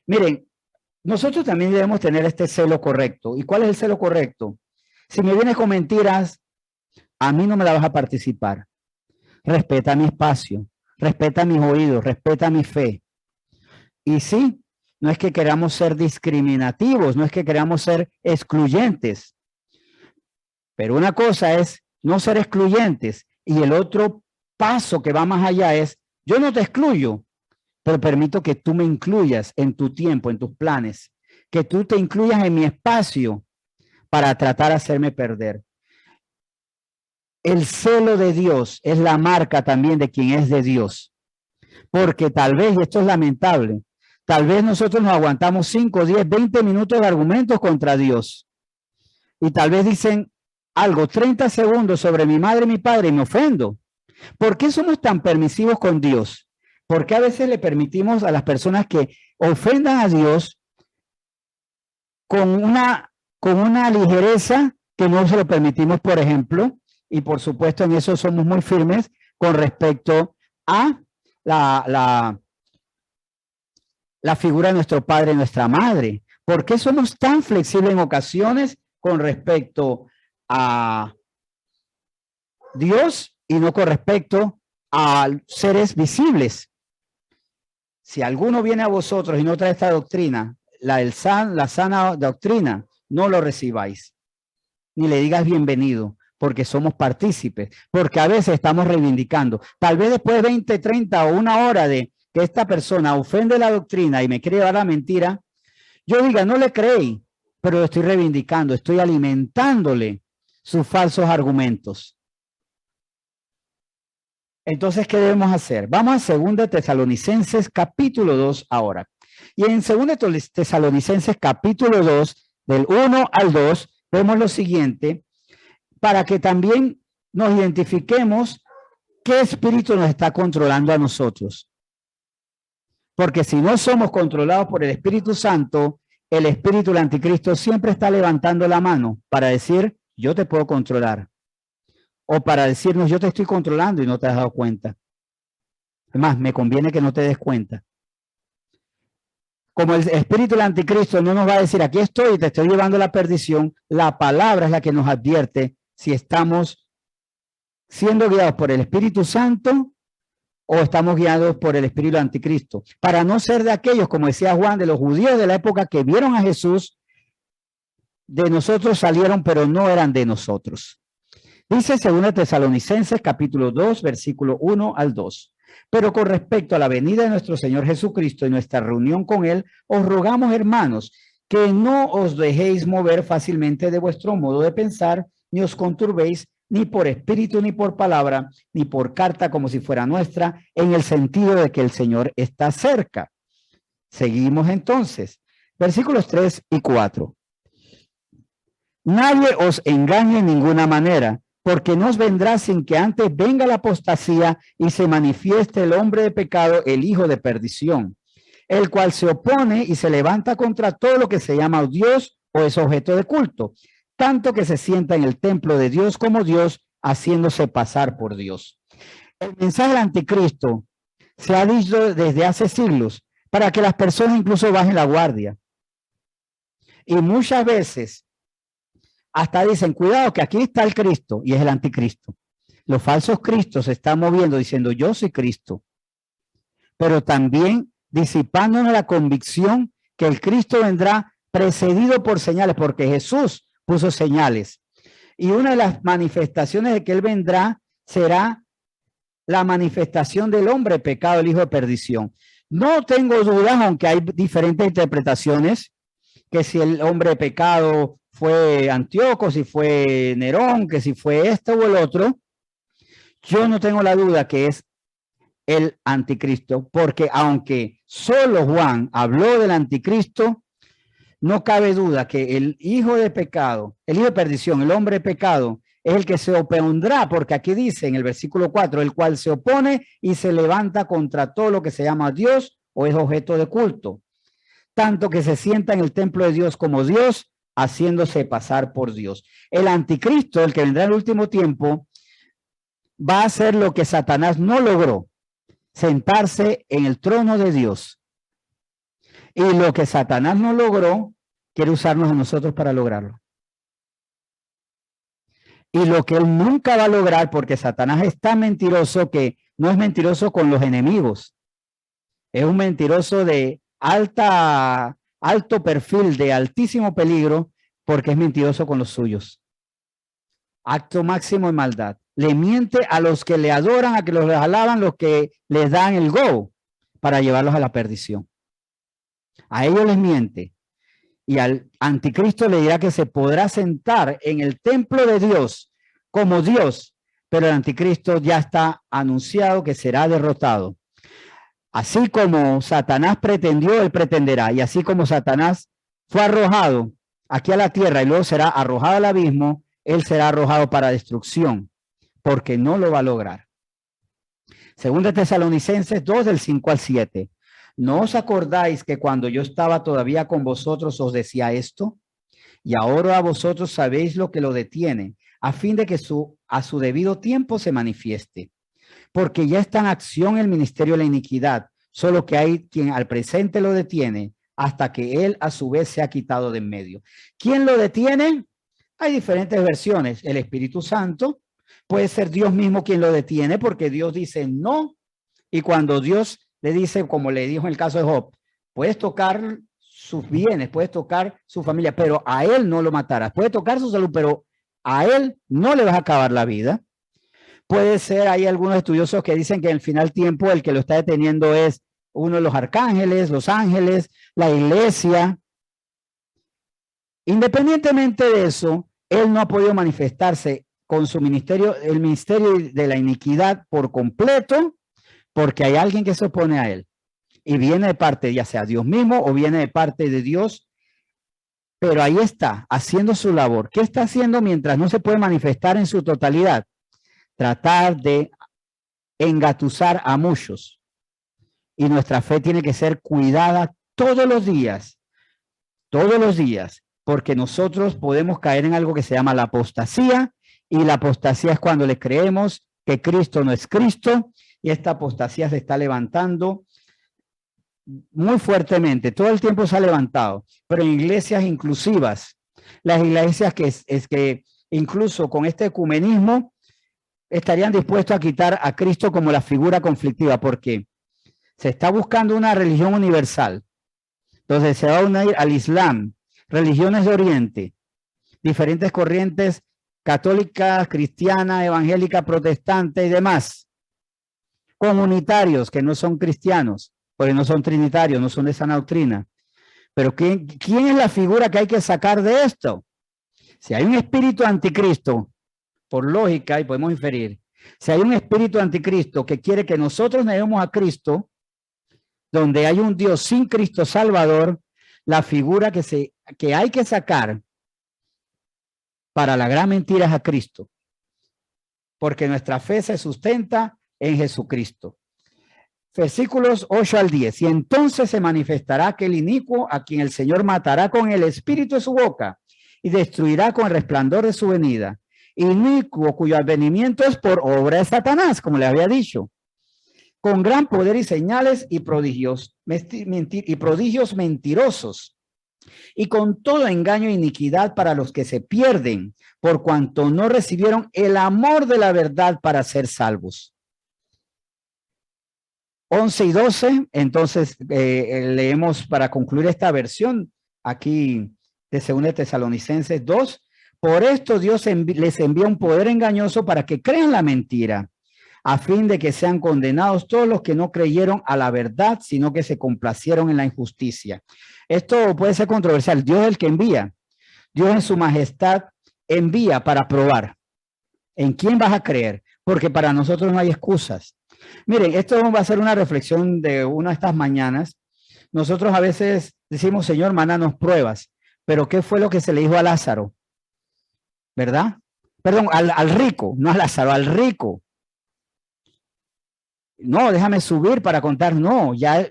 [SPEAKER 1] Miren, nosotros también debemos tener este celo correcto. ¿Y cuál es el celo correcto? Si me vienes con mentiras, a mí no me la vas a participar. Respeta mi espacio, respeta mis oídos, respeta mi fe. Y sí, no es que queramos ser discriminativos, no es que queramos ser excluyentes. Pero una cosa es no ser excluyentes y el otro paso que va más allá es, yo no te excluyo, pero permito que tú me incluyas en tu tiempo, en tus planes, que tú te incluyas en mi espacio para tratar de hacerme perder. El celo de Dios es la marca también de quien es de Dios, porque tal vez, y esto es lamentable, tal vez nosotros nos aguantamos 5, 10, 20 minutos de argumentos contra Dios y tal vez dicen algo, 30 segundos sobre mi madre y mi padre y me ofendo. ¿Por qué somos tan permisivos con Dios? ¿Por qué a veces le permitimos a las personas que ofendan a Dios con una ligereza que no se lo permitimos, por ejemplo? Y por supuesto en eso somos muy firmes con respecto a la figura de nuestro padre y nuestra madre. ¿Por qué somos tan flexibles en ocasiones con respecto a Dios y no con respecto a seres visibles? Si alguno viene a vosotros y no trae esta doctrina, la sana doctrina, no lo recibáis, ni le digas bienvenido, porque somos partícipes, porque a veces estamos reivindicando. Tal vez después de 20, 30 o una hora de que esta persona ofende la doctrina y me quiere dar la mentira, yo diga, no le creí, pero lo estoy reivindicando, estoy alimentándole sus falsos argumentos. Entonces, ¿qué debemos hacer? Vamos a 2 Tesalonicenses capítulo 2 ahora. Y en 2 Tesalonicenses capítulo 2, del 1 al 2, vemos lo siguiente, para que también nos identifiquemos qué espíritu nos está controlando a nosotros. Porque si no somos controlados por el Espíritu Santo, el espíritu del anticristo siempre está levantando la mano para decir, yo te puedo controlar. O para decirnos, yo te estoy controlando y no te has dado cuenta. Además, me conviene que no te des cuenta. Como el espíritu del anticristo no nos va a decir, aquí estoy y te estoy llevando a la perdición, la palabra es la que nos advierte si estamos siendo guiados por el Espíritu Santo o estamos guiados por el espíritu del anticristo. Para no ser de aquellos, como decía Juan, de los judíos de la época que vieron a Jesús, de nosotros salieron, pero no eran de nosotros. Dice 2 Tesalonicenses capítulo 2, versículo 1 al 2. Pero con respecto a la venida de nuestro Señor Jesucristo y nuestra reunión con Él, os rogamos, hermanos, que no os dejéis mover fácilmente de vuestro modo de pensar, ni os conturbéis, ni por espíritu, ni por palabra, ni por carta como si fuera nuestra, en el sentido de que el Señor está cerca. Seguimos entonces. Versículos 3 y 4. Nadie os engañe en ninguna manera, porque no os vendrá sin que antes venga la apostasía y se manifieste el hombre de pecado, el hijo de perdición, el cual se opone y se levanta contra todo lo que se llama Dios o es objeto de culto, tanto que se sienta en el templo de Dios como Dios, haciéndose pasar por Dios. El mensaje del anticristo se ha dicho desde hace siglos para que las personas incluso bajen la guardia. Y muchas veces hasta dicen, cuidado que aquí está el Cristo y es el anticristo. Los falsos cristos se están moviendo diciendo, yo soy Cristo. Pero también disipándonos la convicción que el Cristo vendrá precedido por señales, porque Jesús puso señales. Y una de las manifestaciones de que Él vendrá será la manifestación del hombre pecado, el hijo de perdición. No tengo dudas, aunque hay diferentes interpretaciones, que si el hombre pecado fue Antíoco, si fue Nerón, que si fue este o el otro, yo no tengo la duda que es el anticristo, porque aunque solo Juan habló del anticristo, no cabe duda que el hijo de pecado, el hijo de perdición, el hombre de pecado, es el que se opondrá, porque aquí dice en el versículo 4, el cual se opone y se levanta contra todo lo que se llama Dios o es objeto de culto, tanto que se sienta en el templo de Dios como Dios, haciéndose pasar por Dios. El anticristo, el que vendrá en el último tiempo, va a hacer lo que Satanás no logró, sentarse en el trono de Dios. Y lo que Satanás no logró, quiere usarnos a nosotros para lograrlo. Y lo que él nunca va a lograr, porque Satanás es tan mentiroso que no es mentiroso con los enemigos. Es un mentiroso de alto perfil, de altísimo peligro, porque es mentiroso con los suyos. Acto máximo de maldad. Le miente a los que le adoran, a que los alaban, los que les dan el go para llevarlos a la perdición. A ellos les miente. Y al anticristo le dirá que se podrá sentar en el templo de Dios como Dios, pero el anticristo ya está anunciado que será derrotado. Así como Satanás pretendió, él pretenderá. Y así como Satanás fue arrojado aquí a la tierra y luego será arrojado al abismo, él será arrojado para destrucción, porque no lo va a lograr. Segunda Tesalonicenses 2, del 5 al 7. ¿No os acordáis que cuando yo estaba todavía con vosotros os decía esto? Y ahora a vosotros sabéis lo que lo detiene, a fin de que a su debido tiempo se manifieste. Porque ya está en acción el ministerio de la iniquidad, solo que hay quien al presente lo detiene, hasta que él a su vez se ha quitado de en medio. ¿Quién lo detiene? Hay diferentes versiones. El Espíritu Santo, puede ser Dios mismo quien lo detiene, porque Dios dice no, y cuando Dios le dice, como le dijo en el caso de Job, puedes tocar sus bienes, puedes tocar su familia, pero a él no lo matarás. Puedes tocar su salud, pero a él no le vas a acabar la vida. Puede ser, hay algunos estudiosos que dicen que en el final tiempo el que lo está deteniendo es uno de los arcángeles, los ángeles, la iglesia. Independientemente de eso, él no ha podido manifestarse con su ministerio, el ministerio de la iniquidad por completo, porque hay alguien que se opone a él y viene de parte, ya sea Dios mismo o viene de parte de Dios, pero ahí está, haciendo su labor. ¿Qué está haciendo mientras no se puede manifestar en su totalidad? Tratar de engatusar a muchos. Y nuestra fe tiene que ser cuidada todos los días, porque nosotros podemos caer en algo que se llama la apostasía, y la apostasía es cuando le creemos que Cristo no es Cristo, y esta apostasía se está levantando muy fuertemente, todo el tiempo se ha levantado, pero en iglesias inclusivas, las iglesias que incluso con este ecumenismo estarían dispuestos a quitar a Cristo como la figura conflictiva, porque se está buscando una religión universal, entonces se va a unir al Islam, religiones de Oriente, diferentes corrientes católicas, cristianas, evangélicas, protestantes y demás, comunitarios que no son cristianos, porque no son trinitarios, no son de esa doctrina. Pero ¿quién es la figura que hay que sacar de esto? Si hay un espíritu anticristo, por lógica, y podemos inferir, si hay un espíritu anticristo que quiere que nosotros neguemos a Cristo, donde hay un Dios sin Cristo Salvador, la figura que hay que sacar para la gran mentira es a Cristo, porque nuestra fe se sustenta en Jesucristo. Versículos 8 al 10. Y entonces se manifestará aquel inicuo a quien el Señor matará con el espíritu de su boca y destruirá con el resplandor de su venida. Inicuo cuyo advenimiento es por obra de Satanás, como le había dicho, con gran poder y señales y prodigios mentirosos, y con todo engaño e iniquidad para los que se pierden, por cuanto no recibieron el amor de la verdad para ser salvos. 11 y 12, entonces leemos para concluir esta versión aquí de 2 Tesalonicenses 2, Por esto Dios les envía un poder engañoso para que crean la mentira, a fin de que sean condenados todos los que no creyeron a la verdad, sino que se complacieron en la injusticia. Esto puede ser controversial. Dios es el que envía. Dios en su majestad envía para probar. ¿En quién vas a creer? Porque para nosotros no hay excusas. Miren, esto va a ser una reflexión de una de estas mañanas. Nosotros a veces decimos, Señor, mánanos pruebas. Pero ¿qué fue lo que se le dijo a Lázaro? ¿Verdad? Perdón, al rico, no a Lázaro, al rico. No, déjame subir para contar. No, ya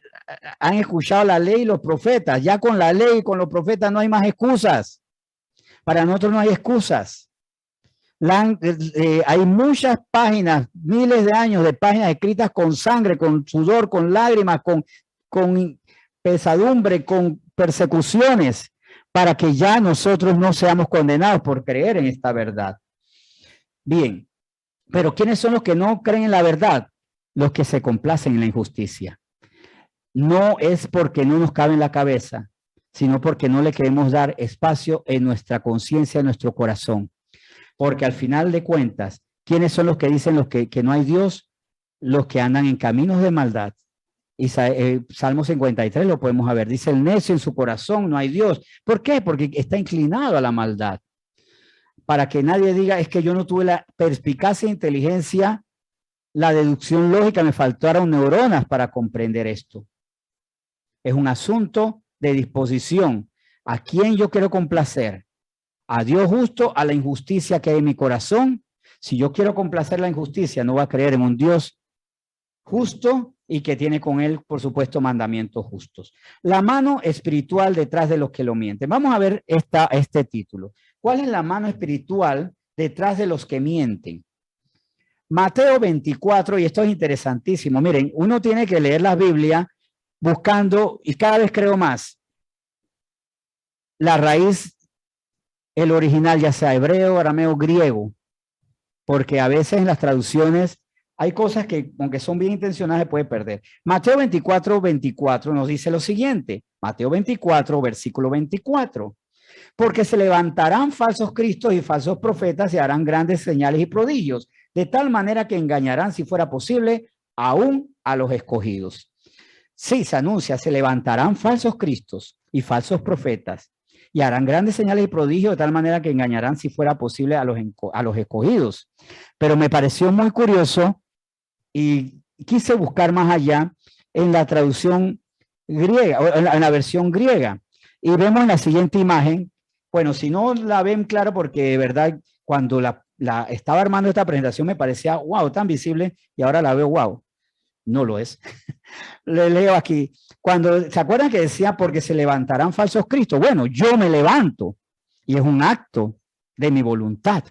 [SPEAKER 1] han escuchado la ley y los profetas. Ya con la ley y con los profetas no hay más excusas. Para nosotros no hay excusas. Hay muchas páginas, miles de años de páginas escritas con sangre, con sudor, con lágrimas, con pesadumbre, con persecuciones, para que ya nosotros no seamos condenados por creer en esta verdad. Bien, pero ¿quiénes son los que no creen en la verdad? Los que se complacen en la injusticia. No es porque no nos cabe en la cabeza, sino porque no le queremos dar espacio en nuestra conciencia, en nuestro corazón. Porque al final de cuentas, ¿quiénes son los que dicen que no hay Dios? Los que andan en caminos de maldad. Y Salmo 53 lo podemos ver. Dice el necio en su corazón, no hay Dios. ¿Por qué? Porque está inclinado a la maldad. Para que nadie diga, es que yo no tuve la perspicacia e inteligencia, la deducción lógica, me faltaron neuronas para comprender esto. Es un asunto de disposición. ¿A quién yo quiero complacer? ¿A Dios justo, a la injusticia que hay en mi corazón? Si yo quiero complacer la injusticia, no voy a creer en un Dios justo y que tiene con él, por supuesto, mandamientos justos. La mano espiritual detrás de los que lo mienten. Vamos a ver este título. ¿Cuál es la mano espiritual detrás de los que mienten? Mateo 24, y esto es interesantísimo. Miren, uno tiene que leer la Biblia buscando, y cada vez creo más, la raíz, el original, ya sea hebreo, arameo, griego, porque a veces en las traducciones hay cosas que, aunque son bien intencionadas, se puede perder. Mateo 24, 24 nos dice lo siguiente. Mateo 24, versículo 24. Porque se levantarán falsos cristos y falsos profetas y harán grandes señales y prodigios, de tal manera que engañarán, si fuera posible, aún a los escogidos. Sí, se anuncia, se levantarán falsos cristos y falsos profetas y harán grandes señales y prodigios, de tal manera que engañarán, si fuera posible, a los escogidos. Pero me pareció muy curioso y quise buscar más allá en la traducción griega, en la versión griega. Y vemos en la siguiente imagen, bueno, si no la ven claro, porque de verdad, cuando la estaba armando esta presentación me parecía, wow, tan visible, y ahora la veo, wow, no lo es. Le leo aquí, cuando, ¿se acuerdan que decía porque se levantarán falsos cristos? Bueno, yo me levanto, y es un acto de mi voluntad.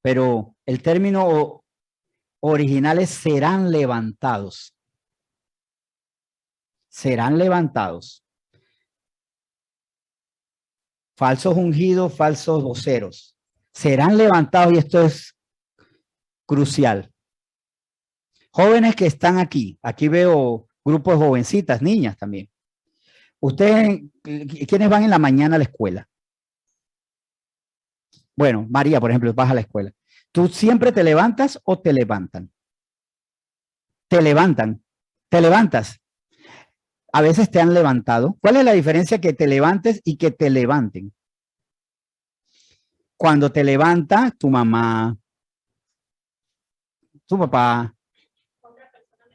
[SPEAKER 1] Pero el término original es serán levantados. Serán levantados. Falsos ungidos, falsos voceros. Serán levantados, y esto es crucial. Jóvenes que están aquí veo grupos de jovencitas, niñas también. Ustedes, ¿quiénes van en la mañana a la escuela? Bueno, María, por ejemplo, vas a la escuela. ¿Tú siempre te levantas o te levantan? Te levantan, te levantas. A veces te han levantado. ¿Cuál es la diferencia que te levantes y que te levanten? Cuando te levanta tu mamá, tu papá,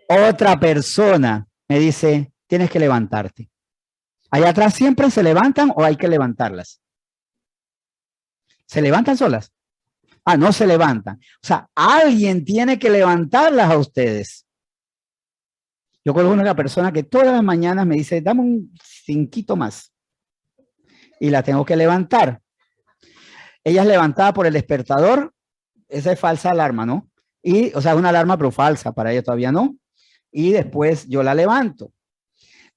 [SPEAKER 1] otra persona me dice, tienes que levantarte. Allá atrás siempre se levantan o hay que levantarlas. ¿Se levantan solas? Ah, no se levantan. O sea, alguien tiene que levantarlas a ustedes. Yo conozco una persona que todas las mañanas me dice, dame un cinquito más. Y la tengo que levantar. Ella es levantada por el despertador. Esa es falsa alarma, ¿no? Y, o sea, es una alarma pero falsa, para ella todavía no. Y después yo la levanto.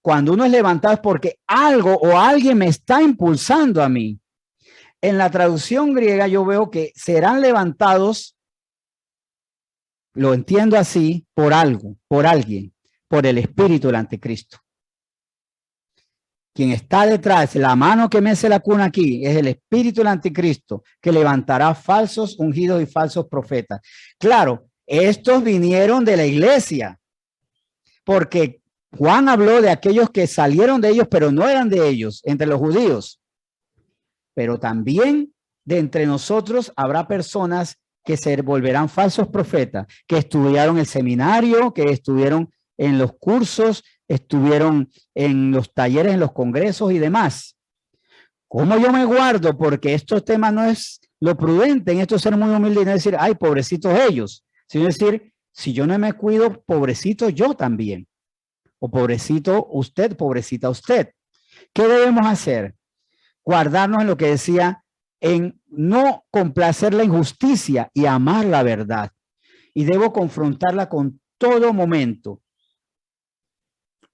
[SPEAKER 1] Cuando uno es levantado es porque algo o alguien me está impulsando a mí. En la traducción griega yo veo que serán levantados, lo entiendo así, por algo, por alguien, por el espíritu del anticristo. quien está detrás, la mano que mece la cuna aquí, es el espíritu del anticristo, que levantará falsos ungidos y falsos profetas. Claro, estos vinieron de la iglesia, porque Juan habló de aquellos que salieron de ellos, pero no eran de ellos, entre los judíos. Pero también de entre nosotros habrá personas que se volverán falsos profetas, que estudiaron el seminario, que estuvieron en los cursos, estuvieron en los talleres, en los congresos y demás. ¿Cómo yo me guardo? Porque estos temas no es lo prudente en esto, ser muy humilde y no decir, ay, pobrecitos ellos, sino decir, si yo no me cuido, pobrecito yo también. O pobrecito usted, pobrecita usted. ¿Qué debemos hacer? Guardarnos en lo que decía, en no complacer la injusticia y amar la verdad. Y debo confrontarla con todo momento.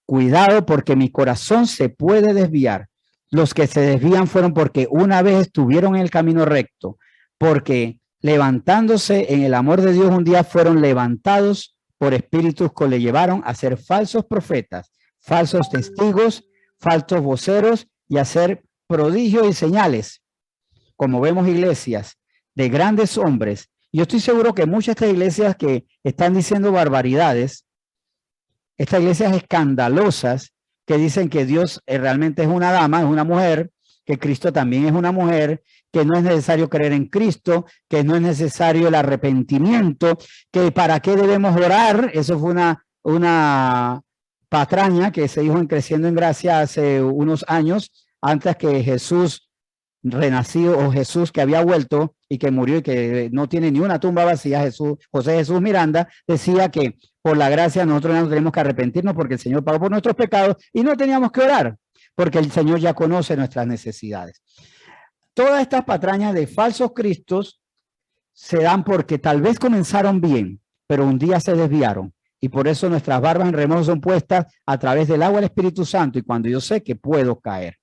[SPEAKER 1] Cuidado, porque mi corazón se puede desviar. Los que se desvían fueron porque una vez estuvieron en el camino recto, porque levantándose en el amor de Dios un día fueron levantados por espíritus que le llevaron a ser falsos profetas, falsos testigos, falsos voceros y a hacer prodigios y señales. Como vemos iglesias de grandes hombres, yo estoy seguro que muchas de estas iglesias que están diciendo barbaridades, estas iglesias escandalosas que dicen que Dios realmente es una dama, es una mujer, que Cristo también es una mujer, que no es necesario creer en Cristo, que no es necesario el arrepentimiento, que para qué debemos orar. Eso fue una patraña que se dijo en Creciendo en Gracia hace unos años, antes que Jesús renacido o Jesús que había vuelto y que murió y que no tiene ni una tumba vacía, José Jesús Miranda decía que por la gracia nosotros no tenemos que arrepentirnos porque el Señor pagó por nuestros pecados y no teníamos que orar porque el Señor ya conoce nuestras necesidades. Todas estas patrañas de falsos cristos se dan porque tal vez comenzaron bien, pero un día se desviaron. Y por eso nuestras barbas en remojo son puestas a través del agua del Espíritu Santo y cuando yo sé que puedo caer.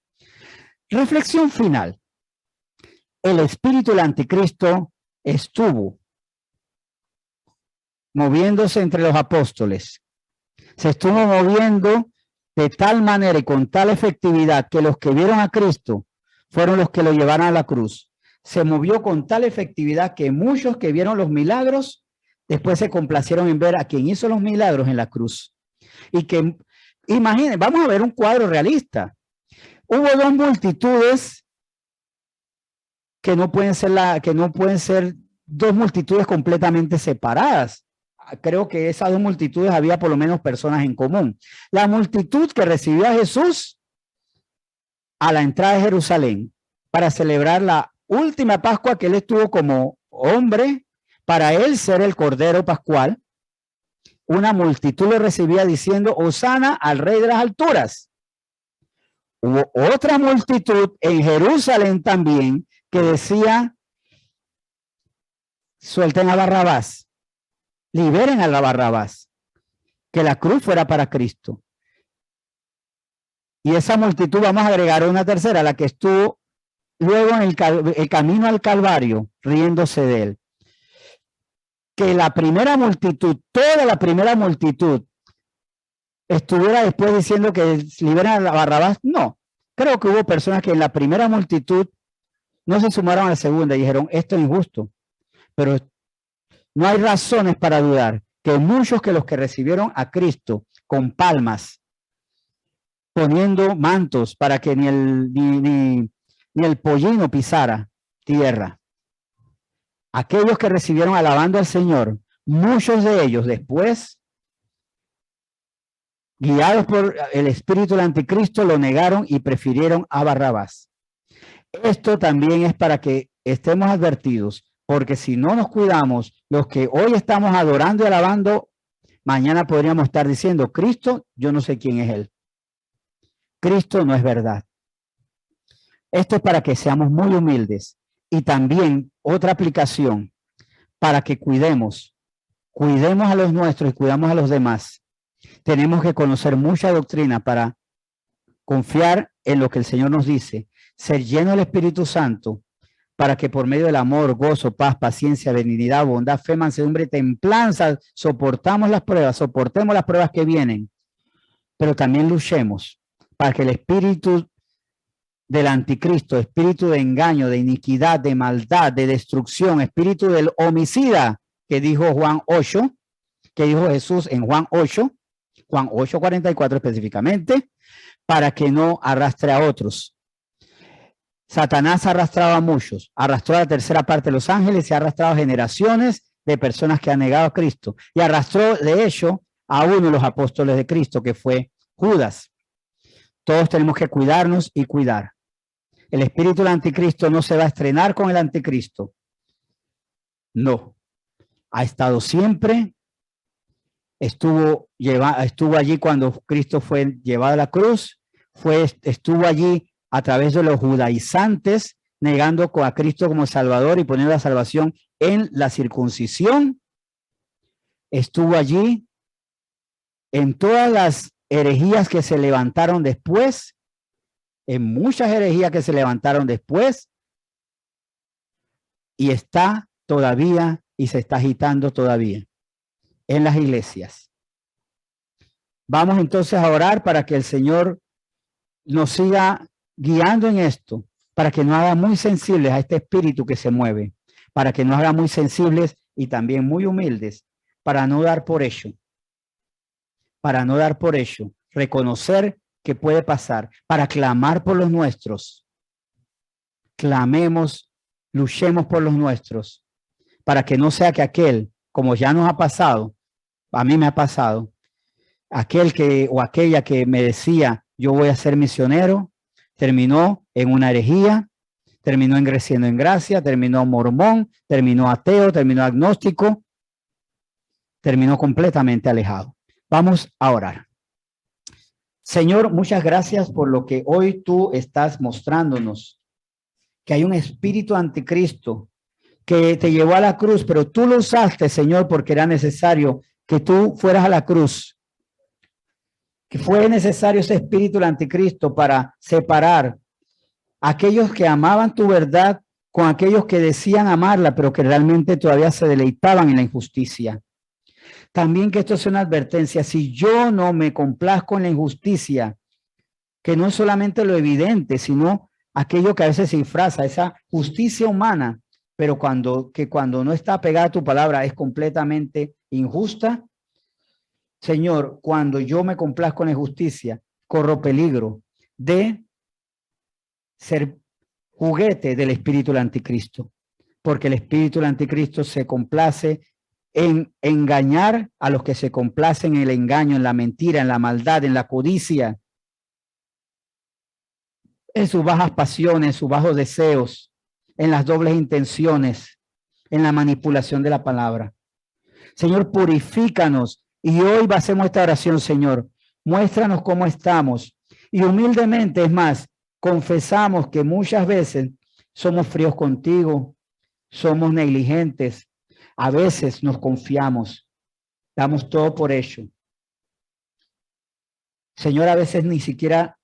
[SPEAKER 1] Reflexión final. El espíritu del anticristo estuvo moviéndose entre los apóstoles. Se estuvo moviendo de tal manera y con tal efectividad que los que vieron a Cristo fueron los que lo llevaron a la cruz. Se movió con tal efectividad que muchos que vieron los milagros después se complacieron en ver a quien hizo los milagros en la cruz. Y que, imaginen, vamos a ver un cuadro realista. Hubo dos multitudes que no pueden ser dos multitudes completamente separadas. Creo que esas dos multitudes había por lo menos personas en común. La multitud que recibió a Jesús a la entrada de Jerusalén para celebrar la última Pascua que él estuvo como hombre, para él ser el Cordero Pascual. Una multitud lo recibía diciendo, Hosana al Rey de las alturas. Hubo otra multitud en Jerusalén también que decía, suelten a Barrabás, liberen a la Barrabás, que la cruz fuera para Cristo. Y esa multitud, vamos a agregar una tercera, la que estuvo luego en el camino al Calvario, riéndose de él. Que la primera multitud, toda la primera multitud, estuviera después diciendo que liberen a Barrabás. No, creo que hubo personas que en la primera multitud no se sumaron a la segunda y dijeron, esto es injusto. Pero no hay razones para dudar que muchos que los que recibieron a Cristo con palmas, poniendo mantos para que ni el pollino pisara tierra. Aquellos que recibieron alabando al Señor, muchos de ellos después, guiados por el espíritu del anticristo, lo negaron y prefirieron a Barrabás. Esto también es para que estemos advertidos, porque si no nos cuidamos, los que hoy estamos adorando y alabando, mañana podríamos estar diciendo, Cristo, yo no sé quién es él. Cristo no es verdad. Esto es para que seamos muy humildes. Y también otra aplicación para que cuidemos a los nuestros y cuidamos a los demás. Tenemos que conocer mucha doctrina para confiar en lo que el Señor nos dice, ser lleno del Espíritu Santo para que por medio del amor, gozo, paz, paciencia, benignidad, bondad, fe, mansedumbre y templanza soportemos las pruebas que vienen, pero también luchemos para que el espíritu del anticristo, espíritu de engaño, de iniquidad, de maldad, de destrucción, espíritu del homicida, que dijo Juan 8, que dijo Jesús en Juan 8, Juan 8:44 específicamente, para que no arrastre a otros. Satanás arrastraba a muchos, arrastró a la tercera parte de los ángeles y ha arrastrado a generaciones de personas que han negado a Cristo. Y arrastró, de hecho, a uno de los apóstoles de Cristo, que fue Judas. Todos tenemos que cuidarnos y cuidar. El espíritu del anticristo no se va a estrenar con el anticristo. No. Ha estado siempre. Estuvo allí cuando Cristo fue llevado a la cruz. Estuvo allí a través de los judaizantes, negando a Cristo como Salvador y poniendo la salvación en la circuncisión. Estuvo allí en todas las herejías que se levantaron después, en muchas herejías que se levantaron después, y está todavía y se está agitando todavía en las iglesias. Vamos entonces a orar para que el Señor nos siga guiando en esto, para que nos haga muy sensibles a este espíritu que se mueve, para que nos haga muy sensibles y también muy humildes, para no dar por hecho, reconocer que puede pasar, para clamar por los nuestros. Clamemos, luchemos por los nuestros, para que no sea que aquel, como ya nos ha pasado, a mí me ha pasado, aquel que o aquella que me decía, yo voy a ser misionero, terminó en una herejía, terminó creciendo en gracia, terminó mormón, terminó ateo, terminó agnóstico, terminó completamente alejado. Vamos a orar. Señor, muchas gracias por lo que hoy tú estás mostrándonos, que hay un espíritu anticristo que te llevó a la cruz, pero tú lo usaste, Señor, porque era necesario que tú fueras a la cruz, que fue necesario ese espíritu del anticristo para separar a aquellos que amaban tu verdad con aquellos que decían amarla, pero que realmente todavía se deleitaban en la injusticia. También que esto sea una advertencia, si yo no me complazco en la injusticia, que no es solamente lo evidente, sino aquello que a veces se disfraza, esa justicia humana, pero cuando no está pegada a tu palabra es completamente injusta. Señor, cuando yo me complazco en la injusticia, corro peligro de ser juguete del espíritu del anticristo, porque el espíritu del anticristo se complace en engañar a los que se complacen en el engaño, en la mentira, en la maldad, en la codicia, en sus bajas pasiones, en sus bajos deseos, en las dobles intenciones, en la manipulación de la palabra. Señor, purifícanos. Y hoy hacemos esta oración, Señor. Muéstranos cómo estamos. Y humildemente, es más, confesamos que muchas veces somos fríos contigo, somos negligentes. A veces nos confiamos, damos todo por hecho. Señor, a veces ni siquiera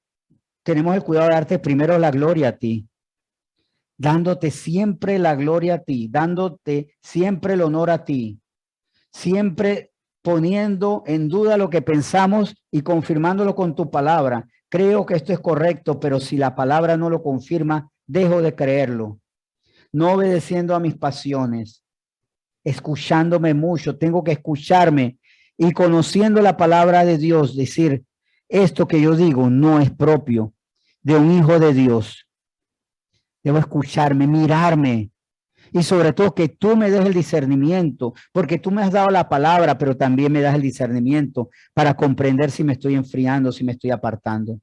[SPEAKER 1] tenemos el cuidado de darte primero la gloria a ti, dándote siempre la gloria a ti, dándote siempre el honor a ti, siempre poniendo en duda lo que pensamos y confirmándolo con tu palabra. Creo que esto es correcto, pero si la palabra no lo confirma, dejo de creerlo. No obedeciendo a mis pasiones, escuchándome mucho, tengo que escucharme y conociendo la palabra de Dios, decir, esto que yo digo no es propio de un hijo de Dios. Debo escucharme, mirarme y sobre todo que tú me des el discernimiento, porque tú me has dado la palabra, pero también me das el discernimiento para comprender si me estoy enfriando, si me estoy apartando.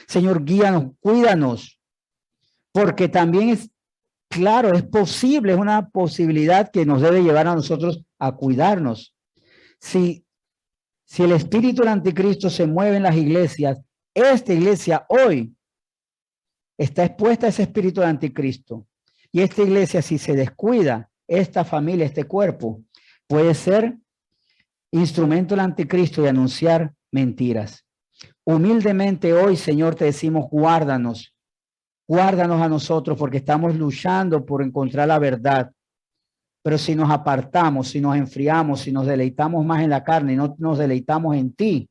[SPEAKER 1] Señor, guíanos, cuídanos, porque también es claro, es posible, es una posibilidad que nos debe llevar a nosotros a cuidarnos. Si el espíritu del anticristo se mueve en las iglesias, esta iglesia hoy está expuesta a ese espíritu del anticristo. Y esta iglesia, si se descuida, esta familia, este cuerpo, puede ser instrumento del anticristo y anunciar mentiras. Humildemente hoy, Señor, te decimos, guárdanos. Guárdanos a nosotros porque estamos luchando por encontrar la verdad. Pero si nos apartamos, si nos enfriamos, si nos deleitamos más en la carne y no nos deleitamos en ti,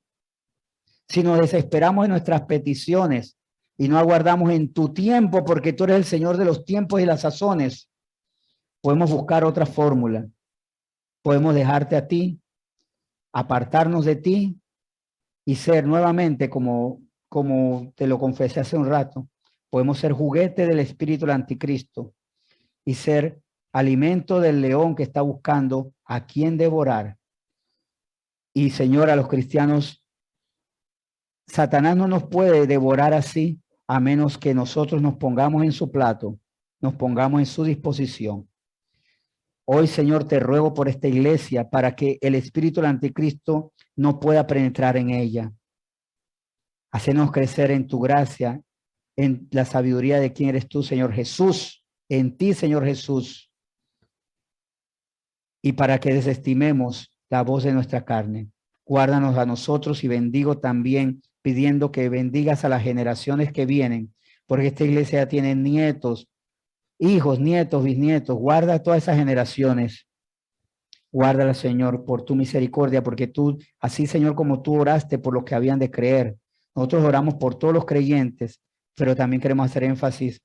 [SPEAKER 1] Si nos desesperamos en nuestras peticiones y no aguardamos en tu tiempo, porque tú eres el Señor de los tiempos y las sazones, podemos buscar otra fórmula. Podemos dejarte a ti, apartarnos de ti y ser nuevamente, como te lo confesé hace un rato, podemos ser juguete del espíritu del anticristo y ser alimento del león que está buscando a quien devorar. Y Señor, a los cristianos, Satanás no nos puede devorar así a menos que nosotros nos pongamos en su plato, nos pongamos en su disposición. Hoy, Señor, te ruego por esta iglesia para que el espíritu del anticristo no pueda penetrar en ella. Hacenos crecer en tu gracia, en la sabiduría de quién eres tú, Señor Jesús, en ti, Señor Jesús, y para que desestimemos la voz de nuestra carne. Guárdanos a nosotros y bendigo también, pidiendo que bendigas a las generaciones que vienen, porque esta iglesia ya tiene nietos, hijos, nietos, bisnietos. Guarda a todas esas generaciones. Guárdala, Señor, por tu misericordia, porque tú, así, Señor, como tú oraste por los que habían de creer. Nosotros oramos por todos los creyentes, pero también queremos hacer énfasis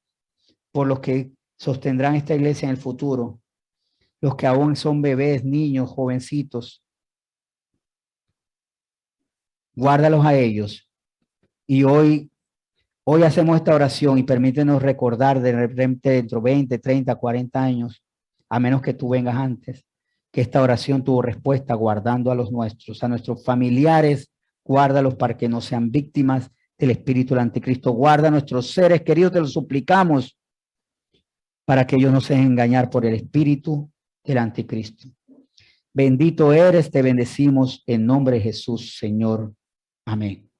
[SPEAKER 1] por los que sostendrán esta iglesia en el futuro, los que aún son bebés, niños, jovencitos. Guárdalos a ellos. Y hoy hacemos esta oración y permítenos recordar de repente dentro de 20, 30, 40 años, a menos que tú vengas antes, que esta oración tuvo respuesta guardando a los nuestros, a nuestros familiares, guárdalos para que no sean víctimas del espíritu del anticristo. Guarda a nuestros seres queridos, te lo suplicamos, para que ellos no sean engañar por el espíritu del anticristo. Bendito eres, te bendecimos en nombre de Jesús, Señor. Amén.